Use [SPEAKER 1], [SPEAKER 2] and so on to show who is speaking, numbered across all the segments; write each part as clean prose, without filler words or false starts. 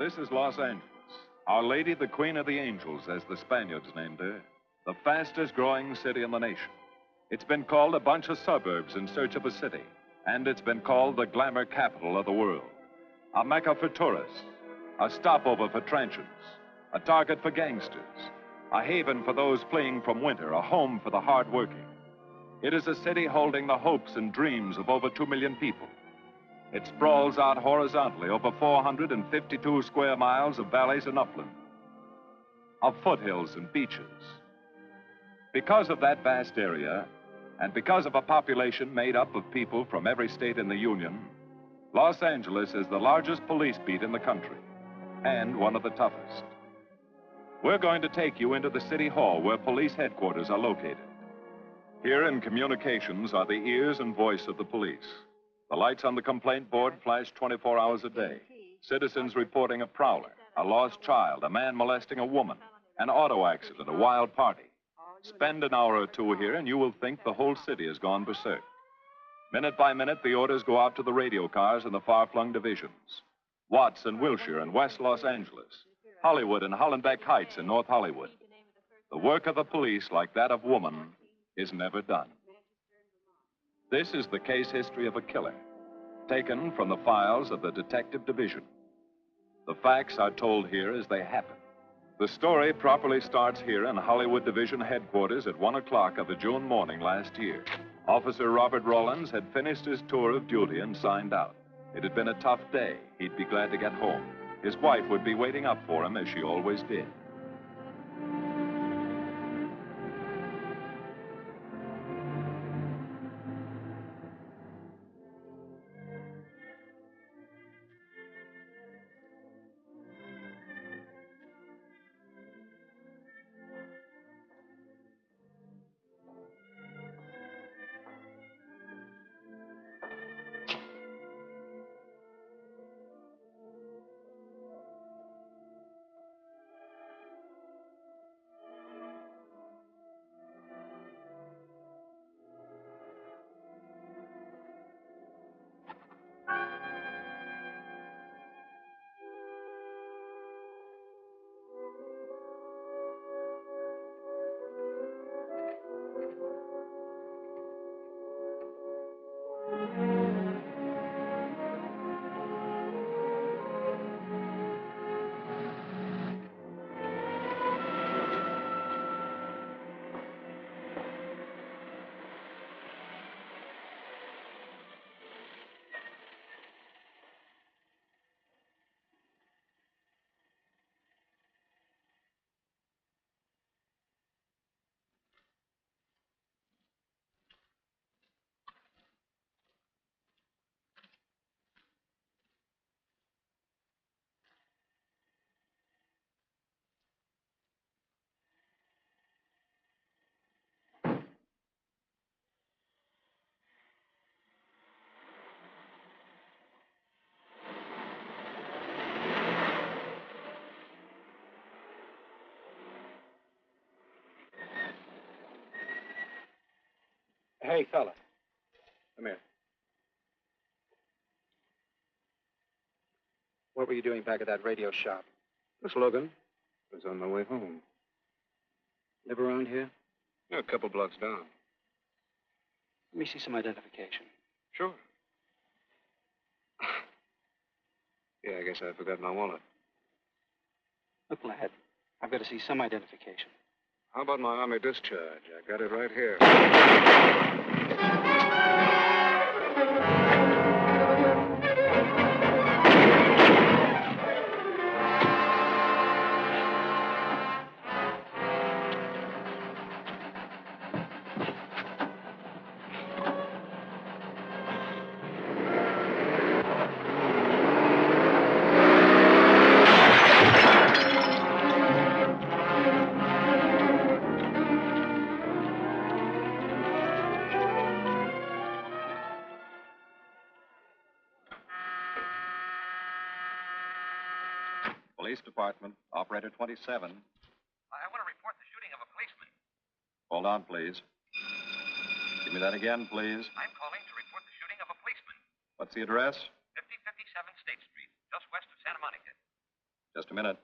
[SPEAKER 1] This is Los Angeles. Our Lady, the Queen of the Angels, as the Spaniards named her. The fastest growing city in the nation. It's been called a bunch of suburbs in search of a city. And it's been called the glamour capital of the world. A mecca for tourists. A stopover for transients. A target for gangsters. A haven for those fleeing from winter. A home for the hardworking. It is a city holding the hopes and dreams of over 2 million people. It sprawls out horizontally over 452 square miles of valleys and upland, of foothills and beaches. Because of that vast area, and because of a population made up of people from every state in the Union, Los Angeles is the largest police beat in the country, and one of the toughest. We're going to take you into the city hall where police headquarters are located. Here in communications are the ears and voice of the police. The lights on the complaint board flash 24 hours a day. Citizens reporting a prowler, a lost child, a man molesting a woman, an auto accident, a wild party. Spend an hour or two here and you will think the whole city has gone berserk. Minute by minute, the orders go out to the radio cars in the far-flung divisions. Watts in Wilshire and West Los Angeles. Hollywood and Hollenbeck Heights in North Hollywood. The work of the police, like that of woman, is never done. This is the case history of a killer, taken from the files of the Detective Division. The facts are told here as they happen. The story properly starts here in Hollywood Division headquarters at 1 o'clock of a June morning last year. Officer Robert Rollins had finished his tour of duty and signed out. It had been a tough day. He'd be glad to get home. His wife would be waiting up for him, as she always did.
[SPEAKER 2] Hey, fella. Come here. What were you doing back at that radio shop?
[SPEAKER 3] Just looking. I was on my way home.
[SPEAKER 2] Live around here?
[SPEAKER 3] Yeah, a couple blocks down.
[SPEAKER 2] Let me see some identification.
[SPEAKER 3] Sure. Yeah, I guess I forgot my wallet.
[SPEAKER 2] Look, lad, I've got to see some identification.
[SPEAKER 3] How about my Army discharge? I got it right here.
[SPEAKER 4] Police Department, Operator 27.
[SPEAKER 5] I want to report the shooting of a policeman.
[SPEAKER 4] Hold on, please. Give me that again, please.
[SPEAKER 5] I'm calling to report the shooting of a policeman.
[SPEAKER 4] What's the address?
[SPEAKER 5] 5057 State Street, just west of Santa Monica.
[SPEAKER 4] Just a minute.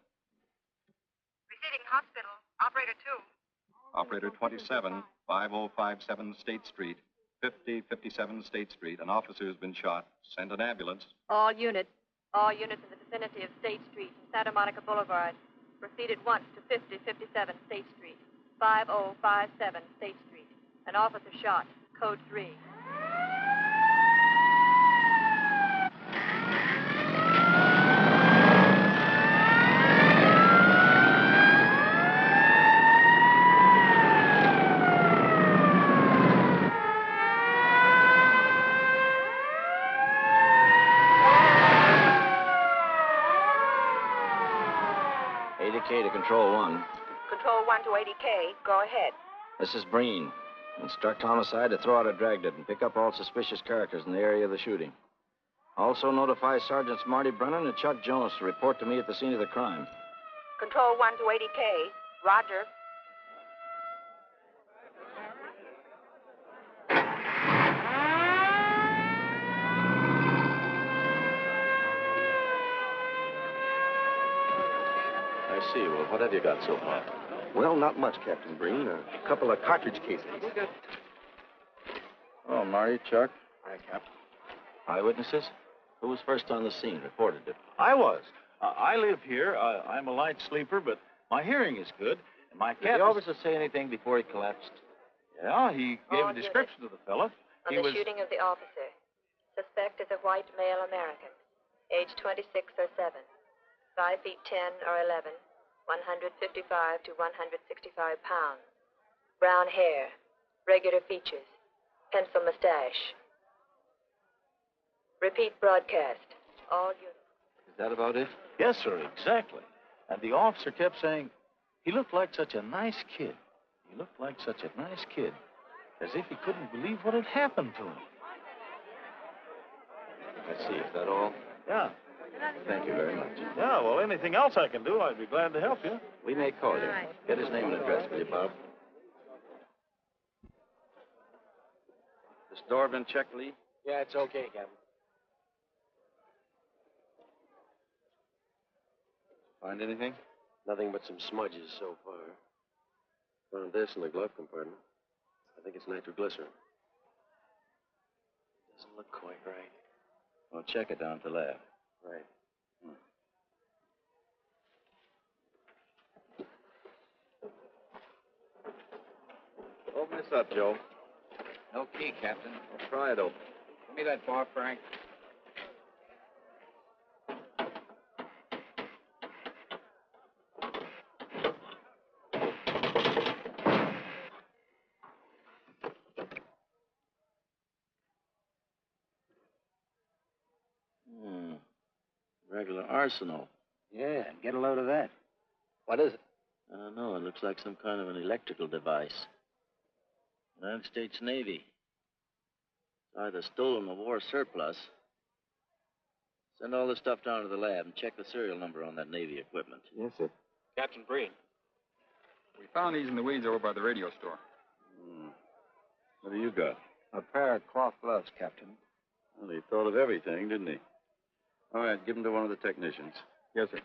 [SPEAKER 6] Receiving hospital. Operator 2.
[SPEAKER 4] Operator 27, 5057 State Street, 5057 State Street. An officer has been shot. Send an ambulance.
[SPEAKER 6] All units in the vicinity of State Street and Santa Monica Boulevard. Proceed at once to 5057 State Street, 5057 State Street. An officer shot. Code 3.
[SPEAKER 7] To Control 1.
[SPEAKER 6] Control 1 to 80K. Go ahead.
[SPEAKER 7] This is Breen. Instruct homicide to throw out a dragnet and pick up all suspicious characters in the area of the shooting. Also notify Sergeants Marty Brennan and Chuck Jones to report to me at the scene of the crime.
[SPEAKER 6] Control 1 to 80K. Roger.
[SPEAKER 7] I see. Well, what have you got so far?
[SPEAKER 2] Well, not much, Captain Breen. A couple of cartridge casings.
[SPEAKER 7] Oh, Marty, Chuck.
[SPEAKER 2] Hi, Captain.
[SPEAKER 7] Eyewitnesses? Who was first on the scene, reported it?
[SPEAKER 8] I was. I live here. I'm a light sleeper, but my hearing is good. And my
[SPEAKER 7] Did
[SPEAKER 8] cat...
[SPEAKER 7] the officer say anything before he collapsed?
[SPEAKER 8] Yeah, he gave a description of the fella.
[SPEAKER 6] On the shooting of the officer. Suspect is a white male American. Age 26 or 7. 5 feet 10 or 11. 155 to 165 pounds. Brown hair. Regular features. Pencil mustache. Repeat broadcast. All units.
[SPEAKER 7] Is that about it?
[SPEAKER 8] Yes, sir, exactly. And the officer kept saying, he looked like such a nice kid. He looked like such a nice kid. As if he couldn't believe what had happened to him.
[SPEAKER 7] I see. Is that all?
[SPEAKER 8] Yeah.
[SPEAKER 7] Thank you very much.
[SPEAKER 8] Yeah, well, anything else I can do, I'd be glad to help you.
[SPEAKER 7] We may call you. Get his name and address, will you, Bob? This door been checked, Lee?
[SPEAKER 2] Yeah, it's okay, Captain.
[SPEAKER 7] Find anything?
[SPEAKER 2] Nothing but some smudges so far. Found this in the glove compartment. I think it's nitroglycerin. Doesn't look quite right.
[SPEAKER 7] Well, check it down at the lab.
[SPEAKER 2] Right.
[SPEAKER 7] Open this up, Joe. No key, Captain. Well, try it open. Give me that bar, Frank. Regular arsenal.
[SPEAKER 2] Yeah, get a load of that. What is it?
[SPEAKER 7] I don't know. It looks like some kind of an electrical device. United States Navy. It's either stolen or war surplus. Send all this stuff down to the lab and check the serial number on that Navy equipment.
[SPEAKER 2] Yes, sir.
[SPEAKER 3] Captain Breen. We found these in the weeds over by the radio store.
[SPEAKER 4] What do you got?
[SPEAKER 2] A pair of cloth gloves, Captain.
[SPEAKER 4] Well, he thought of everything, didn't he? All right, give them to one of the technicians.
[SPEAKER 3] Yes, sir.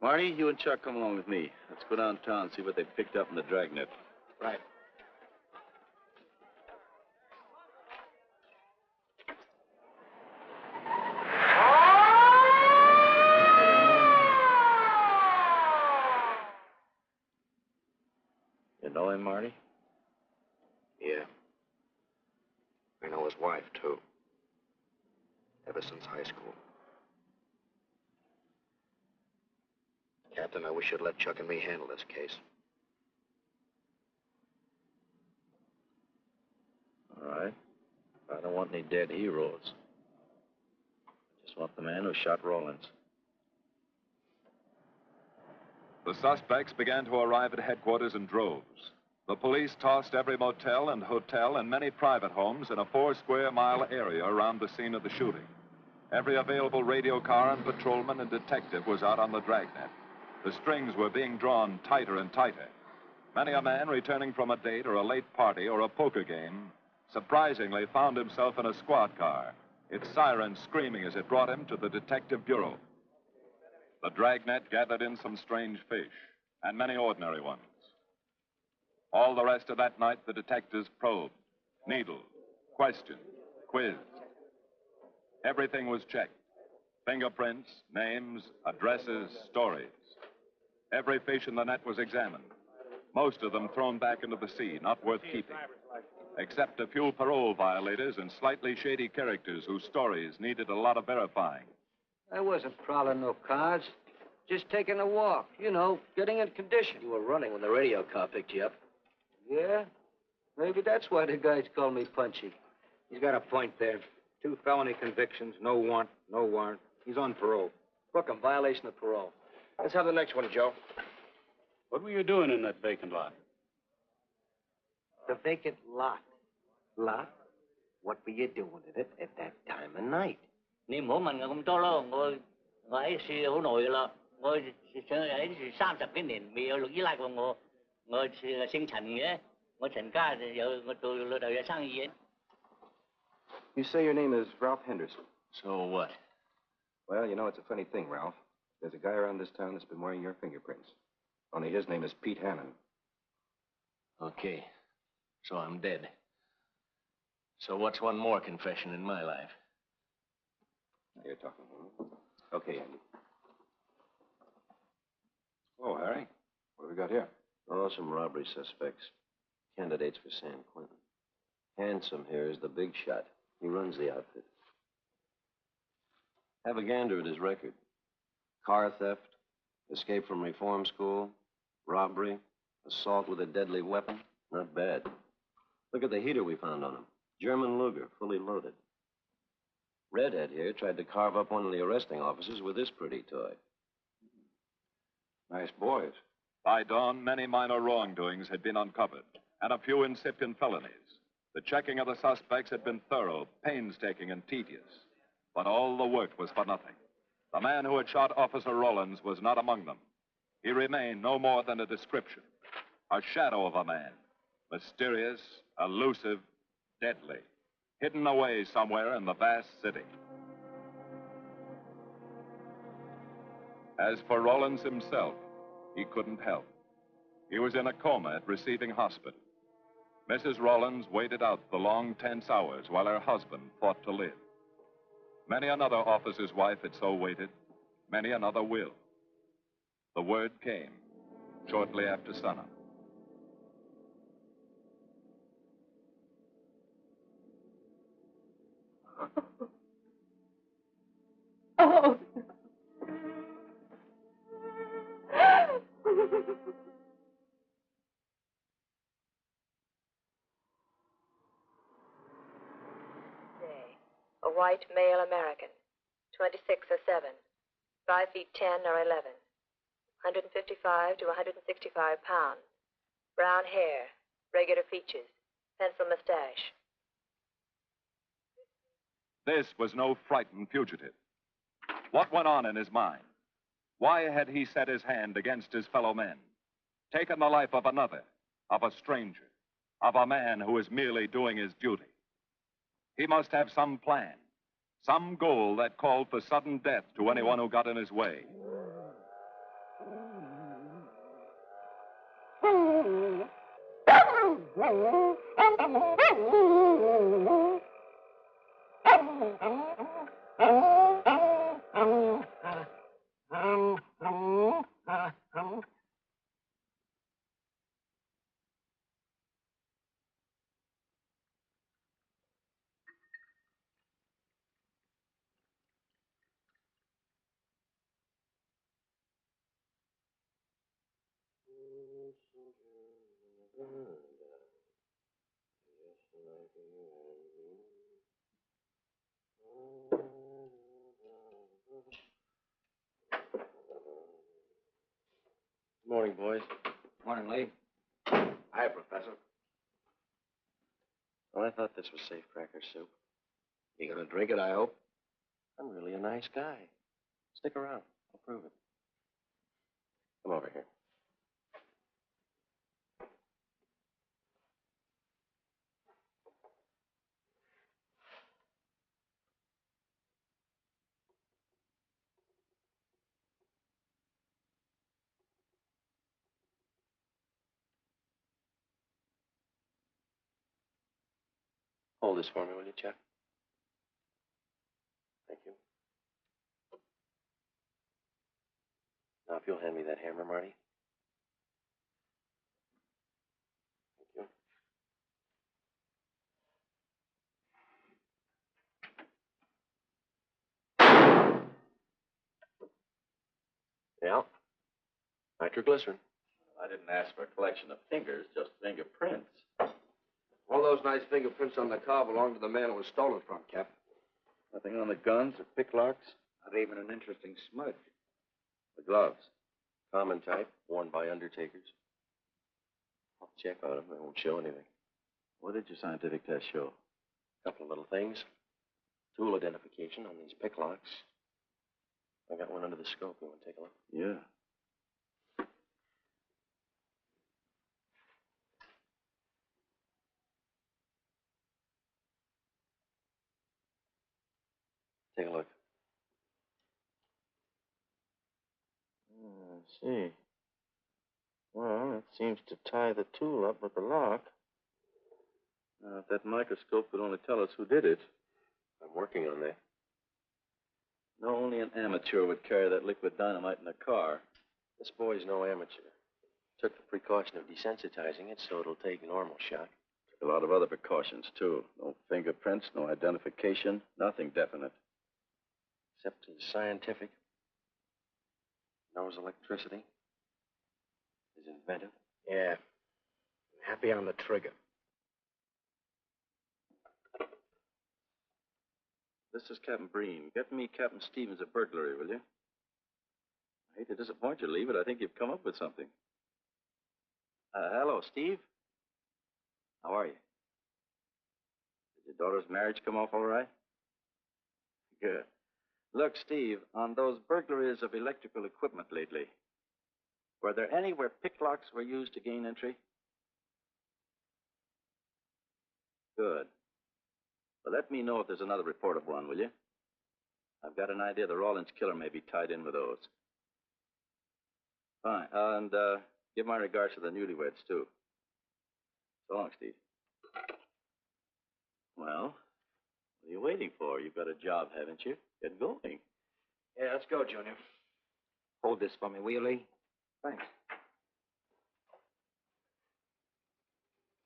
[SPEAKER 4] Marty, you and Chuck come along with me. Let's go downtown and see what they picked up in the dragnet.
[SPEAKER 2] Right.
[SPEAKER 7] You know him, Marty?
[SPEAKER 2] Yeah. I know his wife, too. Ever since high school. Captain, I wish you'd let Chuck and me handle this case.
[SPEAKER 7] All right. I don't want any dead heroes. I just want the man who shot Rawlins.
[SPEAKER 1] The suspects began to arrive at headquarters in droves. The police tossed every motel and hotel and many private homes in a 4-square-mile area around the scene of the shooting. Every available radio car and patrolman and detective was out on the dragnet. The strings were being drawn tighter and tighter. Many a man returning from a date or a late party or a poker game surprisingly found himself in a squad car, its siren screaming as it brought him to the detective bureau. The dragnet gathered in some strange fish, and many ordinary ones. All the rest of that night, the detectives probed, needled, questioned, quizzed. Everything was checked. Fingerprints, names, addresses, stories. Every fish in the net was examined. Most of them thrown back into the sea, not worth keeping. Except a few parole violators and slightly shady characters whose stories needed a lot of verifying.
[SPEAKER 9] I wasn't prowling no cars. Just taking a walk, you know, getting in condition.
[SPEAKER 2] You were running when the radio car picked you up.
[SPEAKER 9] Yeah? Maybe that's why the guys call me Punchy.
[SPEAKER 3] He's got a point there. 2 felony convictions, no warrant, no warrant. He's on parole.
[SPEAKER 2] Book him, violation of parole. Let's have the next one, Joe.
[SPEAKER 10] What were you doing in that vacant lot?
[SPEAKER 9] The vacant lot. Lot? What were you doing in it at that time of night?
[SPEAKER 11] 你唔好問我咁多咯，我喺處好耐噶啦，我上喺處30幾年，未有綠衣拉過我。我姓陳嘅，我陳家我做老豆嘅生意嘅。
[SPEAKER 2] You say your name is Ralph Henderson.
[SPEAKER 11] So what?
[SPEAKER 2] Well, you know, it's a funny thing, Ralph. There's a guy around this town that's been wearing your fingerprints. Only his name is Pete Hannon.
[SPEAKER 11] Okay. So I'm dead. So what's one more confession in my life?
[SPEAKER 2] Now you're talking. Okay, Andy. Oh, Harry. What have we got here?
[SPEAKER 12] Oh, some robbery suspects. Candidates for San Quentin. Handsome here is the big shot. He runs the outfit. Have a gander at his record. Car theft, escape from reform school, robbery, assault with a deadly weapon. Not bad. Look at the heater we found on him. German Luger, fully loaded. Redhead here tried to carve up one of the arresting officers with this pretty toy.
[SPEAKER 2] Nice boys.
[SPEAKER 1] By dawn, many minor wrongdoings had been uncovered, and a few incipient felonies. The checking of the suspects had been thorough, painstaking, and tedious. But all the work was for nothing. The man who had shot Officer Rollins was not among them. He remained no more than a description, a shadow of a man, mysterious, elusive, deadly, hidden away somewhere in the vast city. As for Rollins himself, he couldn't help. He was in a coma at receiving hospital. Mrs. Rollins waited out the long, tense hours while her husband fought to live. Many another officer's wife had so waited. Many another will. The word came shortly after sunup.
[SPEAKER 6] Oh. A white male American, 26 or 7, 5 feet 10 or 11, 155 to 165 pounds, brown hair, regular features, pencil mustache.
[SPEAKER 1] This was no frightened fugitive. What went on in his mind? Why had he set his hand against his fellow men, taken the life of another, of a stranger, of a man who was merely doing his duty? He must have some plan, some goal that called for sudden death to anyone who got in his way.
[SPEAKER 2] Morning, boys.
[SPEAKER 3] Morning, Lee.
[SPEAKER 2] Hi, Professor. Well, I thought this was safe-cracker soup. You gonna drink it, I hope? I'm really a nice guy. Stick around. I'll prove it. Come over here. Hold this for me, will you, Chuck? Thank you. Now, if you'll hand me that hammer, Marty. Thank you. Yeah. Nitroglycerin.
[SPEAKER 8] I didn't ask for a collection of fingers, just fingerprints.
[SPEAKER 9] All those nice fingerprints on the car belong to the man it was stolen from, Cap.
[SPEAKER 8] Nothing on the guns or picklocks?
[SPEAKER 3] Not even an interesting smudge.
[SPEAKER 8] The gloves.
[SPEAKER 2] Common type, worn by undertakers. I'll check on them. They won't show anything.
[SPEAKER 8] What did your scientific test show?
[SPEAKER 2] A couple of little things. Tool identification on these picklocks. I got one under the scope. You want to take a look?
[SPEAKER 8] Yeah.
[SPEAKER 2] Take a look.
[SPEAKER 8] I see. Well, it seems to tie the tool up with the lock. Now, if that microscope could only tell us who did it.
[SPEAKER 2] I'm working on that.
[SPEAKER 8] No, only an amateur would carry that liquid dynamite in a car.
[SPEAKER 2] This boy's no amateur. Took the precaution of desensitizing it so it'll take normal shock.
[SPEAKER 8] Took a lot of other precautions, too. No fingerprints, no identification, nothing definite.
[SPEAKER 2] Except he's scientific. Knows electricity. Is inventive.
[SPEAKER 3] Yeah. Happy on the trigger.
[SPEAKER 8] This is Captain Breen. Get me Captain Stevens a burglary, will you? I hate to disappoint you, Lee, but I think you've come up with something. Hello, Steve. How are you? Did your daughter's marriage come off all right? Good. Look, Steve, on those burglaries of electrical equipment lately, were there any where picklocks were used to gain entry? Good. Well, let me know if there's another report of one, will you? I've got an idea the Rawlins killer may be tied in with those. Fine. And give my regards to the newlyweds, too. So long, Steve. Well, what are you waiting for? You've got a job, haven't you? Get going.
[SPEAKER 3] Yeah, let's go, Junior. Hold this for me, will you, Lee? Thanks.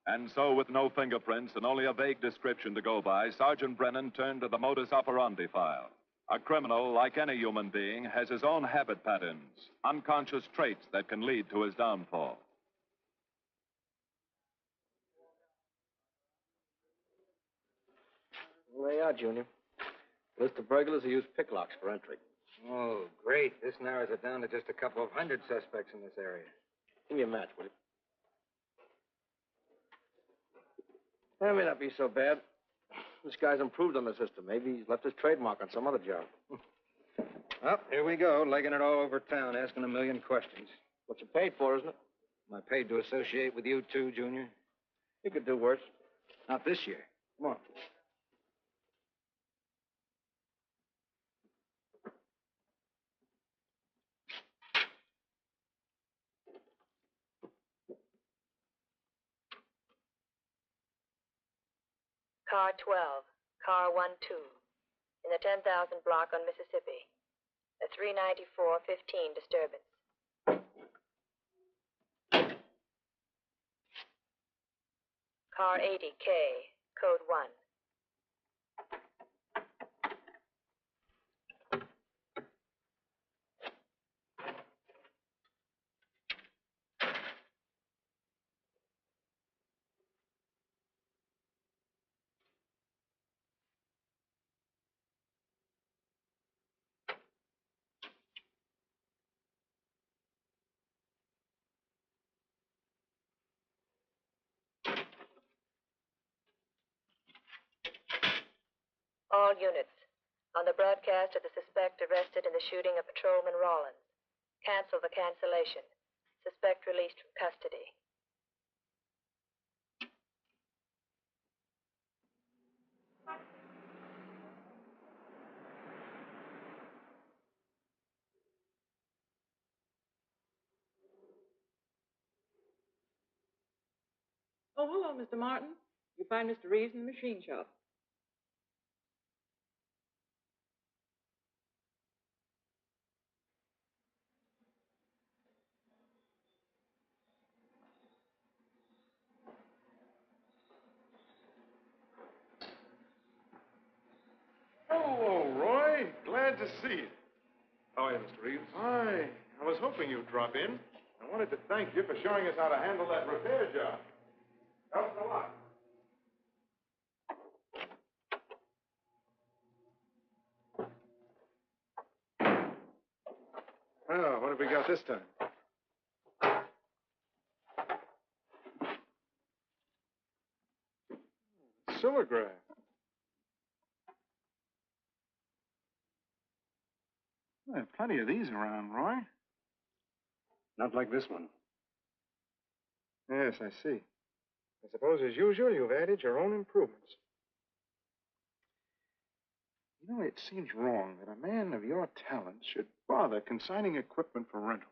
[SPEAKER 1] And so, with no fingerprints and only a vague description to go by, Sergeant Brennan turned to the modus operandi file. A criminal, like any human being, has his own habit patterns, unconscious traits that can lead to his downfall.
[SPEAKER 3] Well, there you are, Junior. List of burglars who use picklocks for entry. Oh, great. This narrows it down to just a couple of hundred suspects in this area. Give me a match, will you? That may not be so bad. This guy's improved on the system. Maybe he's left his trademark on some other job. Well, here we go, legging it all over town, asking a million questions. What you paid for, isn't it? Am I paid to associate with you, too, Junior? You could do worse. Not this year. Come on.
[SPEAKER 6] Car 12, car 12, in the 10,000 block on Mississippi. A 394-15 disturbance. Car 80K, code 1. All units. On the broadcast of the suspect arrested in the shooting of Patrolman Rawlins. Cancel the cancellation. Suspect released from custody.
[SPEAKER 13] Oh, hello, Mr. Martin. You find Mr. Reeves in the machine shop.
[SPEAKER 14] Hello, Roy. Glad to see you. How are you, Mr. Reeves? Hi. I was hoping you'd drop in. I wanted to thank you for showing us how to handle that repair job. Helps a lot. Well, what have we got this time? Silvergraph. There are plenty of these around, Roy.
[SPEAKER 3] Not like this one.
[SPEAKER 14] Yes, I see. I suppose, as usual, you've added your own improvements. You know, it seems wrong that a man of your talents should bother consigning equipment for rental.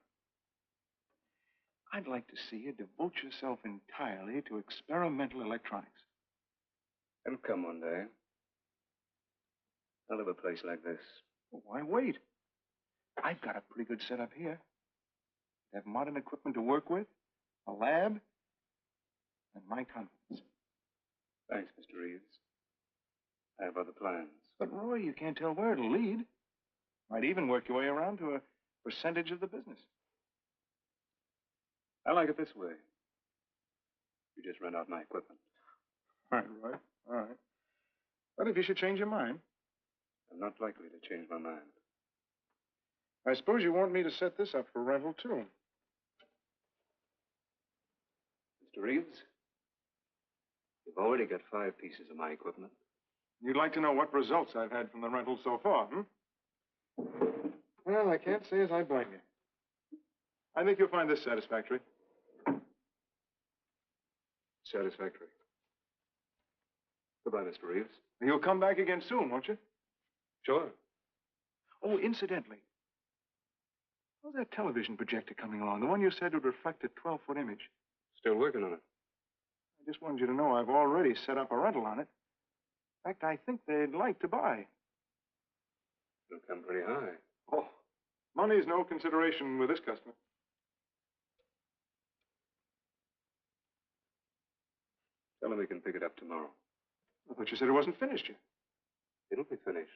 [SPEAKER 14] I'd like to see you devote yourself entirely to experimental electronics.
[SPEAKER 3] It'll come one day. I'll have a place like this.
[SPEAKER 14] Well, why wait? I've got a pretty good setup here. I have modern equipment to work with, a lab, and my confidence.
[SPEAKER 3] Thanks, Mr. Reeves. I have other plans.
[SPEAKER 14] But, Roy, you can't tell where it'll lead. Might even work your way around to a percentage of the business.
[SPEAKER 3] I like it this way. You just rent out my equipment.
[SPEAKER 14] All right, Roy. All right. But if you should change your mind.
[SPEAKER 3] I'm not likely to change my mind.
[SPEAKER 14] I suppose you want me to set this up for rental, too.
[SPEAKER 3] Mr. Reeves, you've already got 5 pieces of my equipment.
[SPEAKER 14] You'd like to know what results I've had from the rental so far, Well, I can't say as I blame you. I think you'll find this satisfactory.
[SPEAKER 3] Satisfactory. Goodbye, Mr. Reeves.
[SPEAKER 14] You'll come back again soon, won't you?
[SPEAKER 3] Sure.
[SPEAKER 14] Oh, incidentally, how's that television projector coming along? The one you said would reflect a 12-foot image.
[SPEAKER 3] Still working on it.
[SPEAKER 14] I just wanted you to know I've already set up a rental on it. In fact, I think they'd like to buy.
[SPEAKER 3] It'll come pretty high.
[SPEAKER 14] Oh, money's no consideration with this customer.
[SPEAKER 3] Tell him we can pick it up tomorrow.
[SPEAKER 14] I thought you said it wasn't finished yet.
[SPEAKER 3] It'll be finished.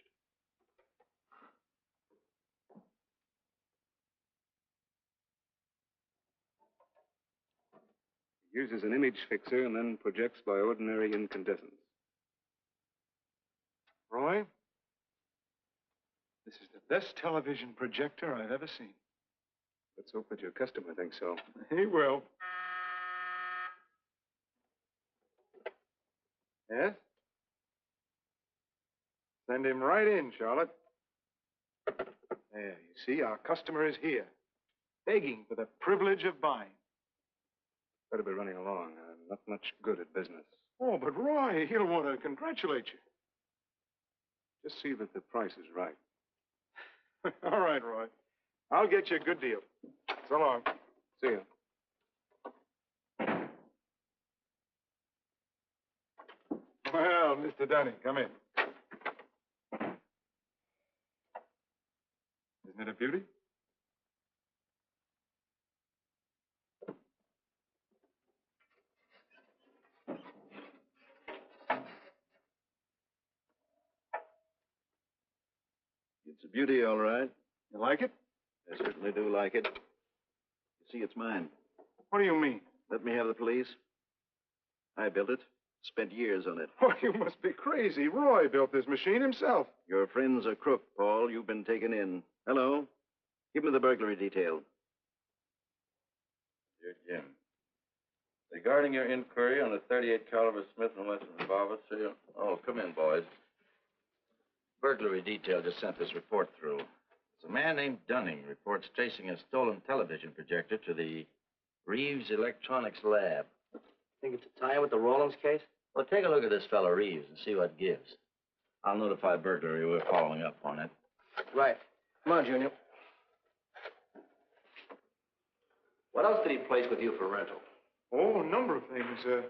[SPEAKER 3] It uses an image fixer and then projects by ordinary incandescence.
[SPEAKER 14] Roy, this is the best television projector I've ever seen.
[SPEAKER 3] Let's hope that your customer thinks so.
[SPEAKER 14] He will. Yes? Send him right in, Charlotte. There, you see, our customer is here, begging for the privilege of buying.
[SPEAKER 3] Better be running along. I'm not much good at business.
[SPEAKER 14] Oh, but Roy, he'll want to congratulate you.
[SPEAKER 3] Just see that the price is right.
[SPEAKER 14] All right, Roy. I'll get you a good deal. So long.
[SPEAKER 3] See you.
[SPEAKER 14] Well, Mr. Dunning, come in. Isn't it a beauty?
[SPEAKER 12] It's a beauty, all right.
[SPEAKER 14] You like it?
[SPEAKER 12] I certainly do like it. You see, it's mine.
[SPEAKER 14] What do you mean?
[SPEAKER 12] Let me have the police. I built it. Spent years on it.
[SPEAKER 14] Oh, you must be crazy. Roy built this machine himself.
[SPEAKER 12] Your friend's a crook, Paul. You've been taken in. Hello? Give me the burglary detail.
[SPEAKER 8] Dear Jim, regarding your inquiry on the .38 caliber Smith & Wesson revolver sale... Oh, come in, boys. Burglary detail just sent this report through. It's A man named Dunning reports tracing a stolen television projector to the Reeves Electronics Lab.
[SPEAKER 2] Think it's a tie with the Rawlins case?
[SPEAKER 8] Well, take a look at this fellow Reeves and see what gives. I'll notify burglary. We're following up on it.
[SPEAKER 2] Right. Come on, Junior. What else did he place with you for rental?
[SPEAKER 14] Oh, a number of things.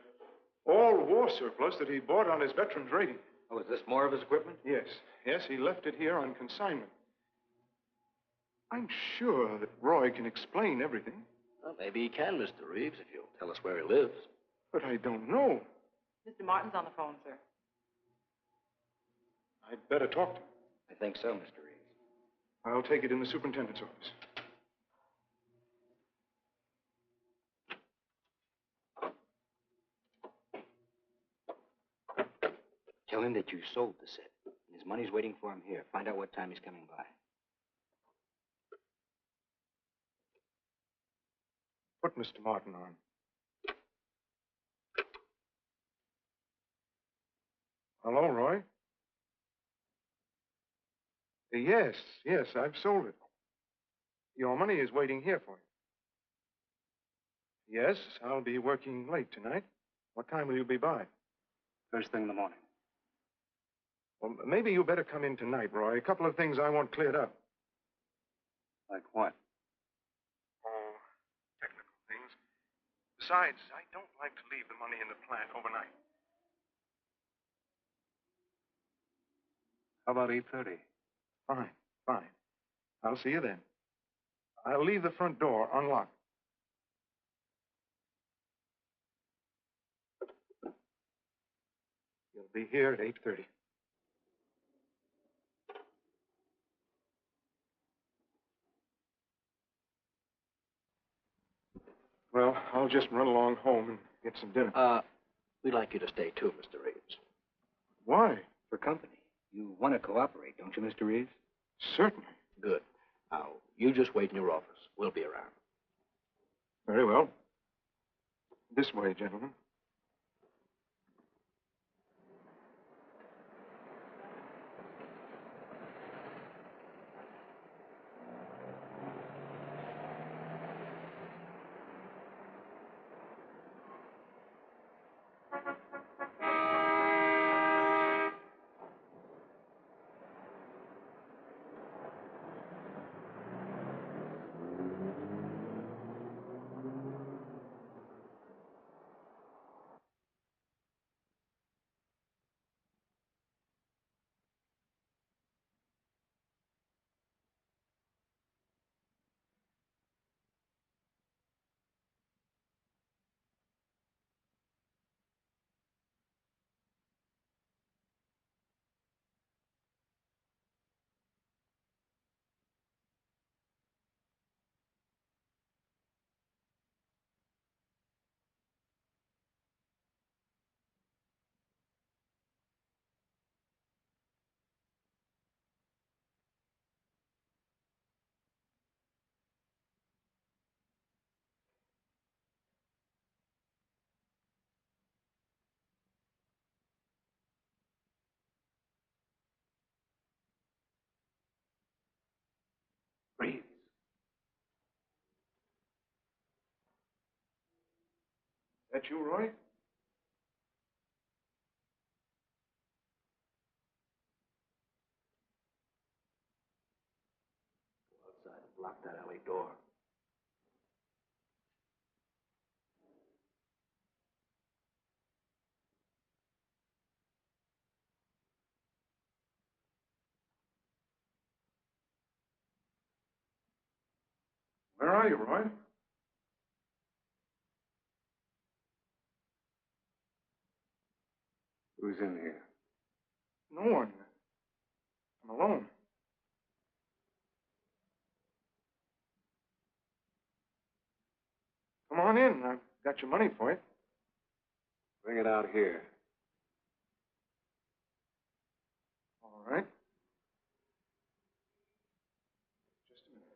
[SPEAKER 14] All war surplus that he bought on his veterans rating.
[SPEAKER 3] Oh, is this more of his equipment?
[SPEAKER 14] Yes. Yes, he left it here on consignment. I'm sure that Roy can explain everything.
[SPEAKER 2] Well, maybe he can, Mr. Reeves, if you'll tell us where he lives.
[SPEAKER 14] But I don't know.
[SPEAKER 13] Mr. Martin's on the phone, sir.
[SPEAKER 14] I'd better talk to him.
[SPEAKER 3] I think so, Mr. Reeves.
[SPEAKER 14] I'll take it in the superintendent's office.
[SPEAKER 3] Tell him that you sold the set. And his money's waiting for him here. Find out what time he's coming by.
[SPEAKER 14] Put Mr. Martin on. Hello, Roy? Yes, I've sold it. Your money is waiting here for you. Yes, I'll be working late tonight. What time will you be by?
[SPEAKER 10] First thing in the morning.
[SPEAKER 14] Well, maybe you better come in tonight, Roy. A couple of things I want cleared up.
[SPEAKER 10] Like what?
[SPEAKER 14] Oh, technical things. Besides, I don't like to leave the money in the plant overnight.
[SPEAKER 10] How about 8:30?
[SPEAKER 14] Fine. I'll see you then. I'll leave the front door unlocked. You'll be here at 8:30. Well, I'll just run along home and get some dinner.
[SPEAKER 3] We'd like you to stay too, Mr. Reeves.
[SPEAKER 14] Why?
[SPEAKER 3] For company. You want to cooperate, don't you, Mr. Reeves?
[SPEAKER 14] Certainly.
[SPEAKER 3] Good. Now, you just wait in your office. We'll be around.
[SPEAKER 14] Very well. This way, gentlemen. Reeves. That you, Roy?
[SPEAKER 3] Go outside and block that alley door.
[SPEAKER 14] Where are you, Roy?
[SPEAKER 10] Who's in here?
[SPEAKER 14] No one. I'm alone. Come on in. I've got your money for you.
[SPEAKER 10] Bring it out here.
[SPEAKER 14] All right. Just a minute.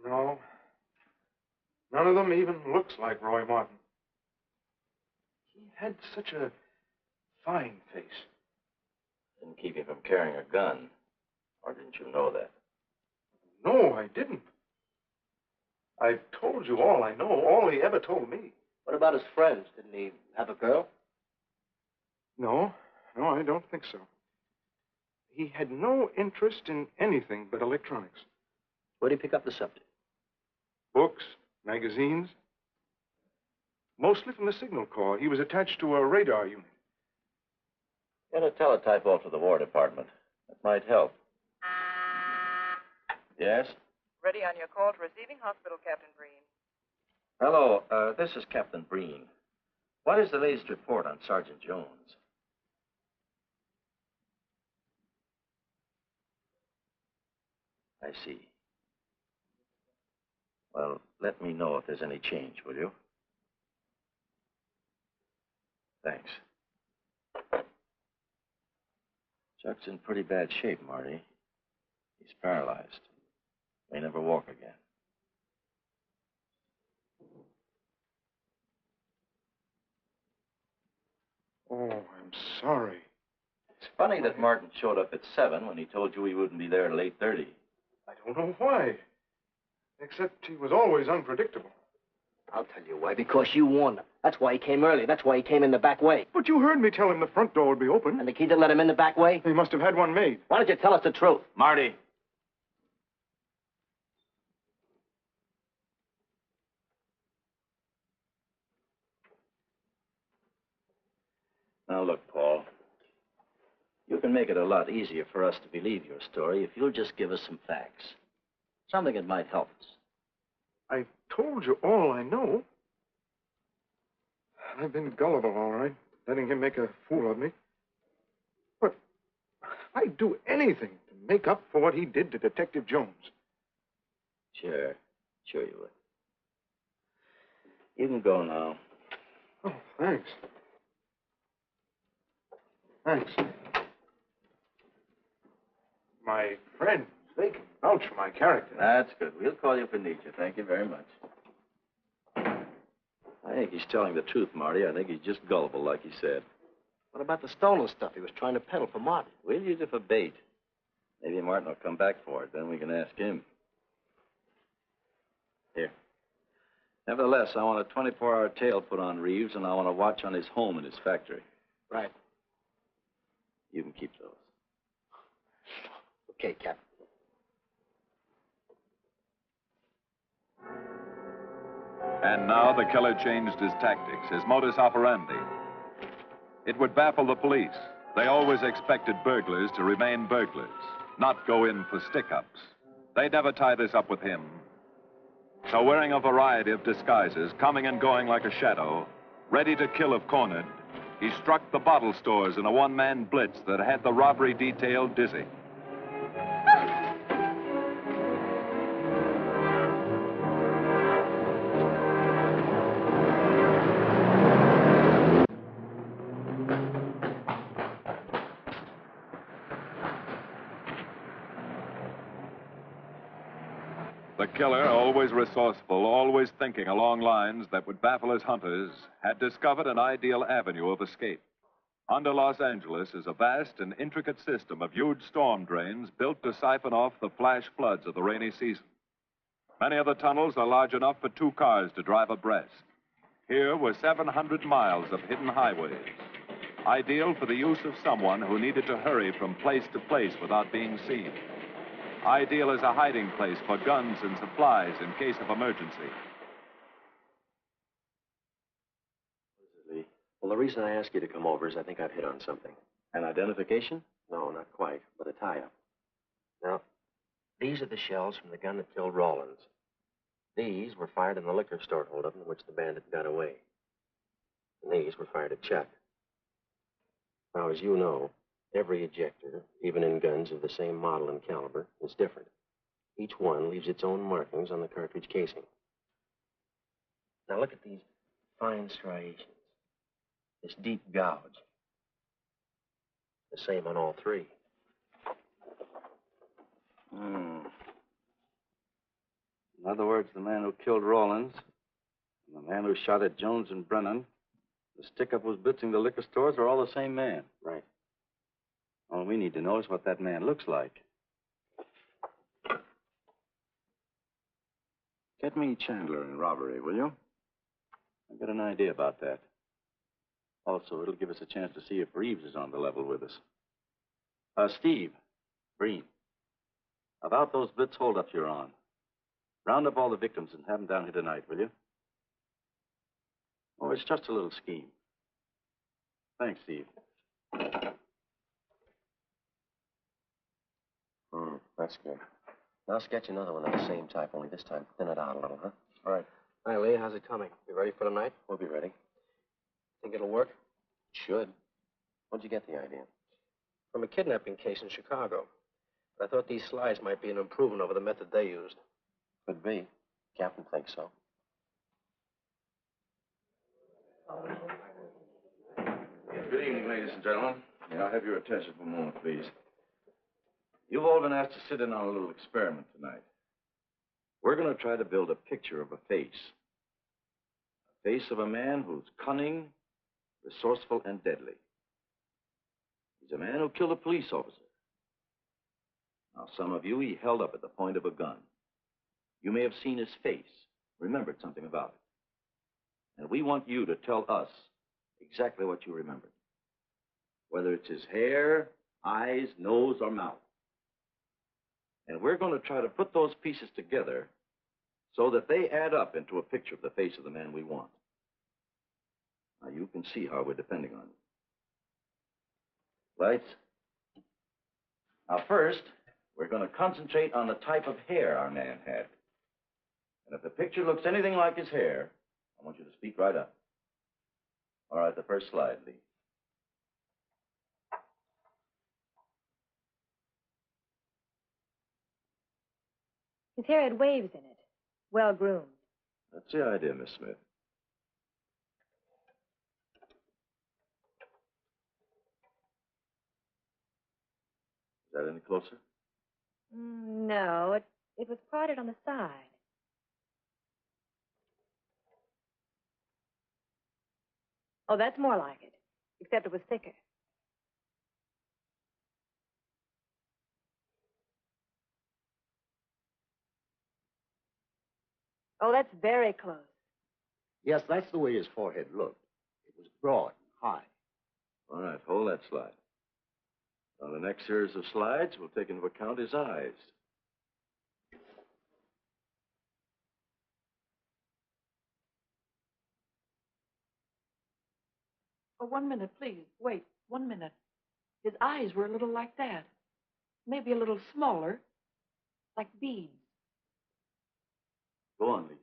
[SPEAKER 14] No. None of them even looks like Roy Martin. He had such a fine face.
[SPEAKER 2] Didn't keep you from carrying a gun. Or didn't you know that?
[SPEAKER 14] No, I didn't. I've told you all I know, all he ever told me.
[SPEAKER 9] What about his friends? Didn't he have a girl?
[SPEAKER 14] No, I don't think so. He had no interest in anything but electronics.
[SPEAKER 9] Where'd he pick up the subject?
[SPEAKER 14] Books, magazines. Mostly from the Signal Corps. He was attached to a radar unit.
[SPEAKER 2] Get a teletype off to the War Department. That might help. Yes?
[SPEAKER 13] Ready on your call to receiving hospital, Captain Breen.
[SPEAKER 2] Hello, this is Captain Breen. What is the latest report on Sergeant Jones? I see. Well, let me know if there's any change, will you? Thanks. Chuck's in pretty bad shape, Marty. He's paralyzed. May never walk again.
[SPEAKER 14] Oh, I'm sorry.
[SPEAKER 2] It's funny that Martin showed up at 7 when he told you he wouldn't be there till 8:30.
[SPEAKER 14] I don't know why. Except he was always unpredictable.
[SPEAKER 9] I'll tell you why. Because you warned him. That's why he came early. That's why he came in the back way.
[SPEAKER 14] But you heard me tell him the front door would be open.
[SPEAKER 9] And the key didn't let him in the back way?
[SPEAKER 14] He must have had one made.
[SPEAKER 9] Why don't you tell us the truth?
[SPEAKER 2] Marty. Now, look, Paul. You can make it a lot easier for us to believe your story if you'll just give us some facts. Something that might help us.
[SPEAKER 14] I told you all I know. I've been gullible, all right, letting him make a fool of me. But I'd do anything to make up for what he did to Detective Jones.
[SPEAKER 2] Sure you would. You can go now.
[SPEAKER 14] Oh, thanks. Thanks. My friends, they can vouch for my character.
[SPEAKER 2] That's good. We'll call you if we need you. Thank you very much. I think he's telling the truth, Marty. I think he's just gullible, like he said.
[SPEAKER 9] What about the stolen stuff he was trying to peddle for Martin?
[SPEAKER 2] We'll use it for bait. Maybe Martin will come back for it. Then we can ask him. Here. Nevertheless, I want a 24-hour tail put on Reeves, and I want to watch on his home and his factory.
[SPEAKER 9] Right.
[SPEAKER 2] You can keep those.
[SPEAKER 9] Okay, Captain.
[SPEAKER 1] And now the killer changed his tactics, his modus operandi. It would baffle the police. They always expected burglars to remain burglars, not go in for stick-ups. They'd never tie this up with him. So wearing a variety of disguises, coming and going like a shadow, ready to kill if cornered, he struck the bottle stores in a one-man blitz that had the robbery detail dizzy. The killer, always resourceful, always thinking along lines that would baffle his hunters, had discovered an ideal avenue of escape. Under Los Angeles is a vast and intricate system of huge storm drains built to siphon off the flash floods of the rainy season. Many of the tunnels are large enough for 2 cars to drive abreast. Here were 700 miles of hidden highways, ideal for the use of someone who needed to hurry from place to place without being seen. Ideal as a hiding place for guns and supplies in case of emergency.
[SPEAKER 12] Well, the reason I asked you to come over is I think I've hit on something.
[SPEAKER 2] An identification?
[SPEAKER 12] No, not quite, but a tie-up.
[SPEAKER 9] No.
[SPEAKER 12] These are the shells from the gun that killed Rawlins. These were fired in the liquor store holdup in which the bandit got away. And these were fired at Chuck. Now, as you know, every ejector, even in guns of the same model and caliber, is different. Each one leaves its own markings on the cartridge casing. Now, look at these fine striations. This deep gouge. The same on all three.
[SPEAKER 8] In other words, the man who killed Rawlins and the man who shot at Jones and Brennan, the stick-up who's blitzing the liquor stores, are all the same man.
[SPEAKER 12] Right.
[SPEAKER 8] All we need to know is what that man looks like. Get me Chandler in robbery, will you? I've got an idea about that. Also, it'll give us a chance to see if Reeves is on the level with us. Steve, Breen, about those blitz holdups you're on. Round up all the victims and have them down here tonight, will you? Oh, it's just a little scheme. Thanks, Steve.
[SPEAKER 12] That's good. I'll sketch another one of the same type, only this time thin it out a little, huh?
[SPEAKER 3] All right.
[SPEAKER 12] Hi, Lee. How's it coming? You ready for tonight?
[SPEAKER 3] We'll be ready.
[SPEAKER 12] Think it'll work? It should. Where'd you get the idea?
[SPEAKER 3] From a kidnapping case in Chicago. But I thought these slides might be an improvement over the method they used.
[SPEAKER 12] Could be. Captain thinks so.
[SPEAKER 8] Good evening, ladies and gentlemen. May I have your attention for a moment, please? You've all been asked to sit in on a little experiment tonight. We're going to try to build a picture of a face. A face of a man who's cunning, resourceful, and deadly. He's a man who killed a police officer. Now, some of you he held up at the point of a gun. You may have seen his face, remembered something about it. And we want you to tell us exactly what you remembered. Whether it's his hair, eyes, nose, or mouth. And we're going to try to put those pieces together so that they add up into a picture of the face of the man we want. Now, you can see how we're depending on you. Lights. Now, first, we're going to concentrate on the type of hair our man had. And if the picture looks anything like his hair, I want you to speak right up. All right, the first slide, Lee.
[SPEAKER 6] His hair had waves in it, well groomed.
[SPEAKER 8] That's the idea, Miss Smith. Is that any closer?
[SPEAKER 6] No, it was parted on the side. Oh, that's more like it, except it was thicker. Oh, that's very close.
[SPEAKER 9] Yes, that's the way his forehead looked. It was broad and high.
[SPEAKER 8] All right, hold that slide. On the next series of slides, we'll take into account his eyes.
[SPEAKER 13] Oh, 1 minute, please. Wait, 1 minute. His eyes were a little like that. Maybe a little smaller, like beads.
[SPEAKER 8] Go on, Lee.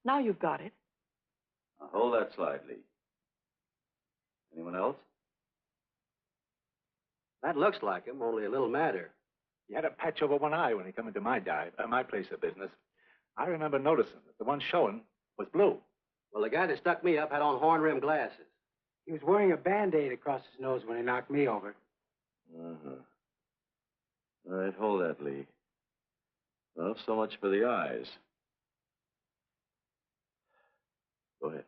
[SPEAKER 13] Now you've got it.
[SPEAKER 8] Now, hold that slide, Lee. Anyone else?
[SPEAKER 3] That looks like him, only a little madder.
[SPEAKER 10] He had a patch over one eye when he come into my my place of business. I remember noticing that the one showing was blue.
[SPEAKER 3] Well, the guy that stuck me up had on horn-rimmed glasses.
[SPEAKER 9] He was wearing a Band-Aid across his nose when he knocked me over.
[SPEAKER 8] Uh-huh. All right, hold that, Lee. Well, so much for the eyes. Go ahead.